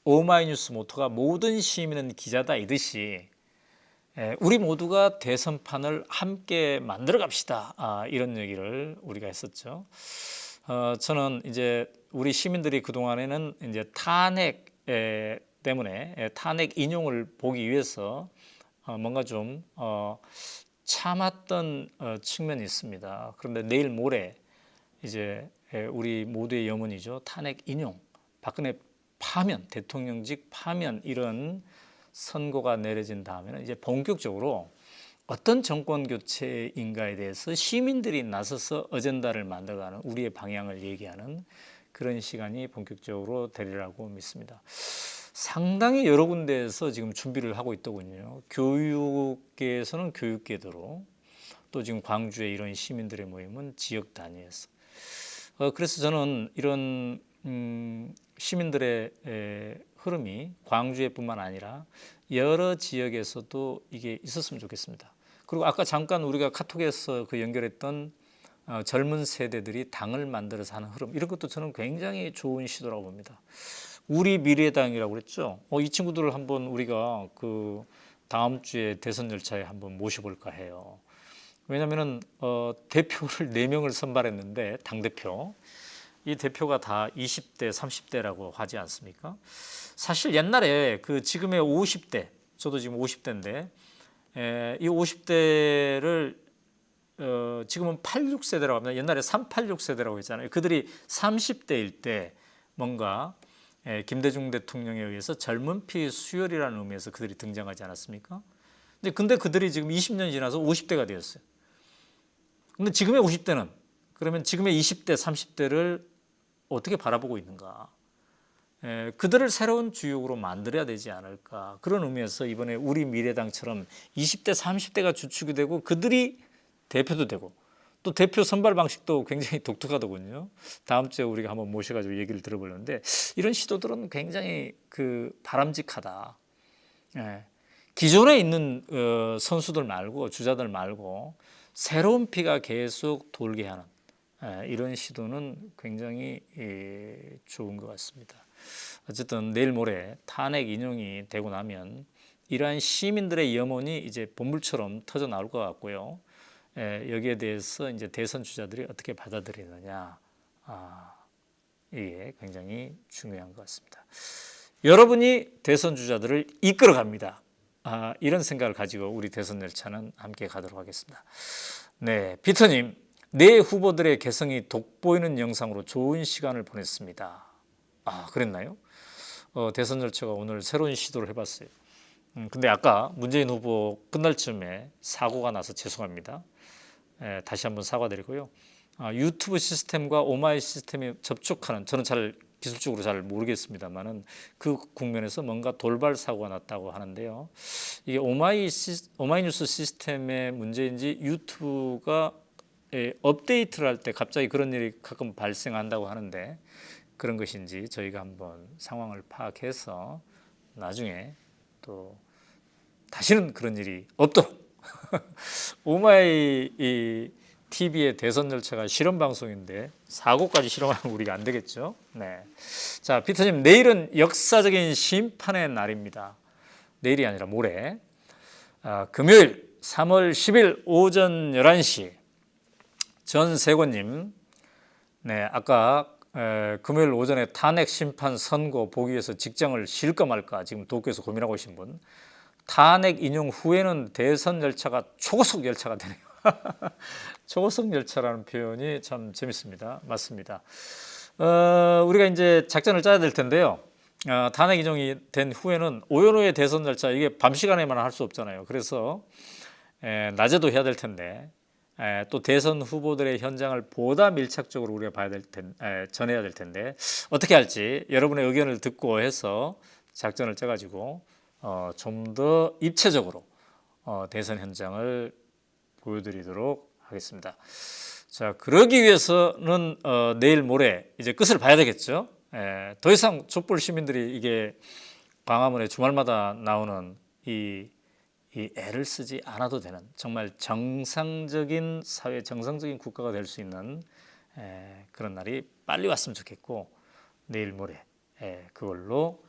오마이뉴스 모토가 모든 시민은 기자다 이듯이 우리 모두가 대선판을 함께 만들어 갑시다. 이런 얘기를 우리가 했었죠. 저는 이제 우리 시민들이 그동안에는 이제 탄핵 때문에 탄핵 인용을 보기 위해서 뭔가 좀 참았던 측면이 있습니다. 그런데 내일 모레 이제 우리 모두의 염원이죠. 탄핵 인용, 박근혜 파면, 대통령직 파면 이런 선고가 내려진 다음에는 이제 본격적으로 어떤 정권 교체인가에 대해서 시민들이 나서서 어젠다를 만들어가는 우리의 방향을 얘기하는 그런 시간이 본격적으로 되리라고 믿습니다. 상당히 여러 군데에서 지금 준비를 하고 있더군요. 교육계에서는 교육계대로, 또 지금 광주의 이런 시민들의 모임은 지역 단위에서. 그래서 저는 이런 시민들의 흐름이 광주에뿐만 아니라 여러 지역에서도 이게 있었으면 좋겠습니다. 그리고 아까 잠깐 우리가 카톡에서 그 연결했던 젊은 세대들이 당을 만들어서 하는 흐름, 이런 것도 저는 굉장히 좋은 시도라고 봅니다. 우리 미래당이라고 그랬죠. 이 친구들을 한번 우리가 그 다음 주에 대선 열차에 한번 모셔볼까 해요. 왜냐하면 대표를 4명을 선발했는데 당대표, 이 대표가 다 20대, 30대라고 하지 않습니까? 사실 옛날에 그 지금의 50대, 저도 지금 50대인데 이 50대를 지금은 86세대라고 합니다. 옛날에 386세대라고 했잖아요. 그들이 30대일 때 뭔가 김대중 대통령에 의해서 젊은 피 수혈이라는 의미에서 그들이 등장하지 않았습니까? 근데 그들이 지금 20년 지나서 50대가 되었어요. 근데 지금의 50대는, 그러면 지금의 20대, 30대를 어떻게 바라보고 있는가? 그들을 새로운 주역으로 만들어야 되지 않을까? 그런 의미에서 이번에 우리 미래당처럼 20대, 30대가 주축이 되고 그들이 대표도 되고, 또 대표 선발 방식도 굉장히 독특하더군요. 다음 주에 우리가 한번 모셔가지고 얘기를 들어보려는데, 이런 시도들은 굉장히 바람직하다. 기존에 있는 선수들 말고, 주자들 말고 새로운 피가 계속 돌게 하는 이런 시도는 굉장히 좋은 것 같습니다. 어쨌든 내일 모레 탄핵 인용이 되고 나면 이러한 시민들의 염원이 이제 본물처럼 터져 나올 것 같고요. 여기에 대해서 이제 대선 주자들이 어떻게 받아들이느냐, 이게 굉장히 중요한 것 같습니다. 여러분이 대선 주자들을 이끌어 갑니다. 이런 생각을 가지고 우리 대선 열차는 함께 가도록 하겠습니다. 네, 피터님, 네 후보들의 개성이 돋보이는 영상으로 좋은 시간을 보냈습니다. 그랬나요? 대선 열차가 오늘 새로운 시도를 해봤어요. 근데 아까 문재인 후보 끝날 쯤에 사고가 나서 죄송합니다. 다시 한번 사과드리고요. 유튜브 시스템과 오마이 시스템이 접촉하는, 저는 잘 기술적으로 잘 모르겠습니다만은 그 국면에서 뭔가 돌발 사고가 났다고 하는데요. 이게 오마이뉴스 시스템의 문제인지 유튜브가 업데이트를 할 때 갑자기 그런 일이 가끔 발생한다고 하는데 그런 것인지 저희가 한번 상황을 파악해서 나중에 또 다시는 그런 일이 없도록 오마이 TV의 대선 열차가 실험 방송인데 사고까지 실험하면 우리가 안 되겠죠. 네. 자, 피터님, 내일은 역사적인 심판의 날입니다. 내일이 아니라 모레. 금요일 3월 10일 오전 11시 전세권님, 네, 아까 금요일 오전에 탄핵 심판 선고 보기 위해서 직장을 쉴까 말까 지금 도쿄에서 고민하고 계신 분, 탄핵 인용 후에는 대선 열차가 초고속 열차가 되네요. 초고속 열차라는 표현이 참 재밌습니다. 맞습니다. 우리가 이제 작전을 짜야 될 텐데요. 탄핵 인용이 된 후에는 오연호의 대선 열차, 이게 밤 시간에만 할 수 없잖아요. 그래서 낮에도 해야 될 텐데 또 대선 후보들의 현장을 보다 밀착적으로 우리가 봐야 될 전해야 될 텐데 어떻게 할지 여러분의 의견을 듣고 해서 작전을 짜가지고 좀 더 입체적으로 대선 현장을 보여드리도록 하겠습니다. 자, 그러기 위해서는 내일 모레 이제 끝을 봐야 되겠죠. 더 이상 촛불 시민들이 이게 광화문에 주말마다 나오는 이 애를 쓰지 않아도 되는 정말 정상적인 사회, 정상적인 국가가 될 수 있는 그런 날이 빨리 왔으면 좋겠고 내일 모레 그걸로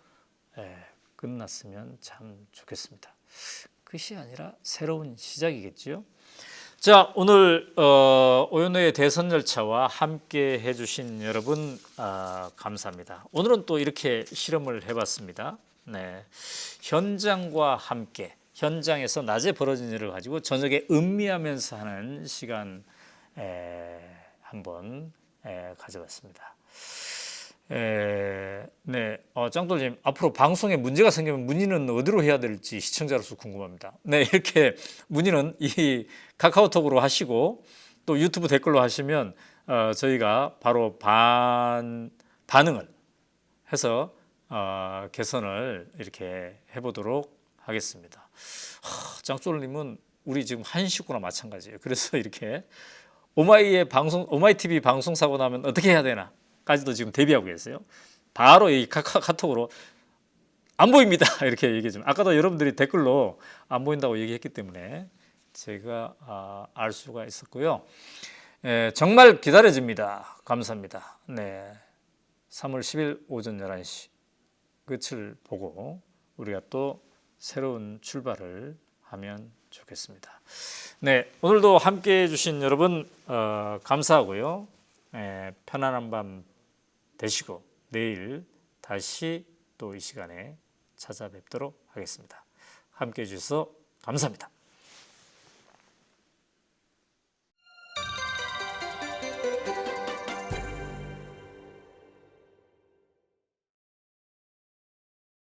끝났으면 참 좋겠습니다. 끝이 아니라 새로운 시작이겠죠. 자, 오늘 오연호의 대선 열차와 함께 해주신 여러분 감사합니다. 오늘은 또 이렇게 실험을 해봤습니다. 네, 현장과 함께 현장에서 낮에 벌어진 일을 가지고 저녁에 음미하면서 하는 시간 한번 가져봤습니다. 네, 짱돌님, 앞으로 방송에 문제가 생기면 문의는 어디로 해야 될지 시청자로서 궁금합니다. 네, 이렇게 문의는 이 카카오톡으로 하시고 또 유튜브 댓글로 하시면 저희가 바로 반응을 해서 개선을 이렇게 해보도록 하겠습니다. 짱돌님은 우리 지금 한 식구나 마찬가지예요. 그래서 이렇게 오마이 TV 방송 사고 나면 어떻게 해야 되나? 까지도 지금 대비하고 계세요. 바로 이 카톡으로 안 보입니다 이렇게 얘기해 주면, 아까도 여러분들이 댓글로 안 보인다고 얘기했기 때문에 제가 알 수가 있었고요. 정말 기다려집니다. 감사합니다. 네, 3월 10일 오전 11시 끝을 보고 우리가 또 새로운 출발을 하면 좋겠습니다. 네, 오늘도 함께해 주신 여러분 감사하고요. 편안한 밤 되시고 내일 다시 또 이 시간에 찾아뵙도록 하겠습니다. 함께해 주셔서 감사합니다.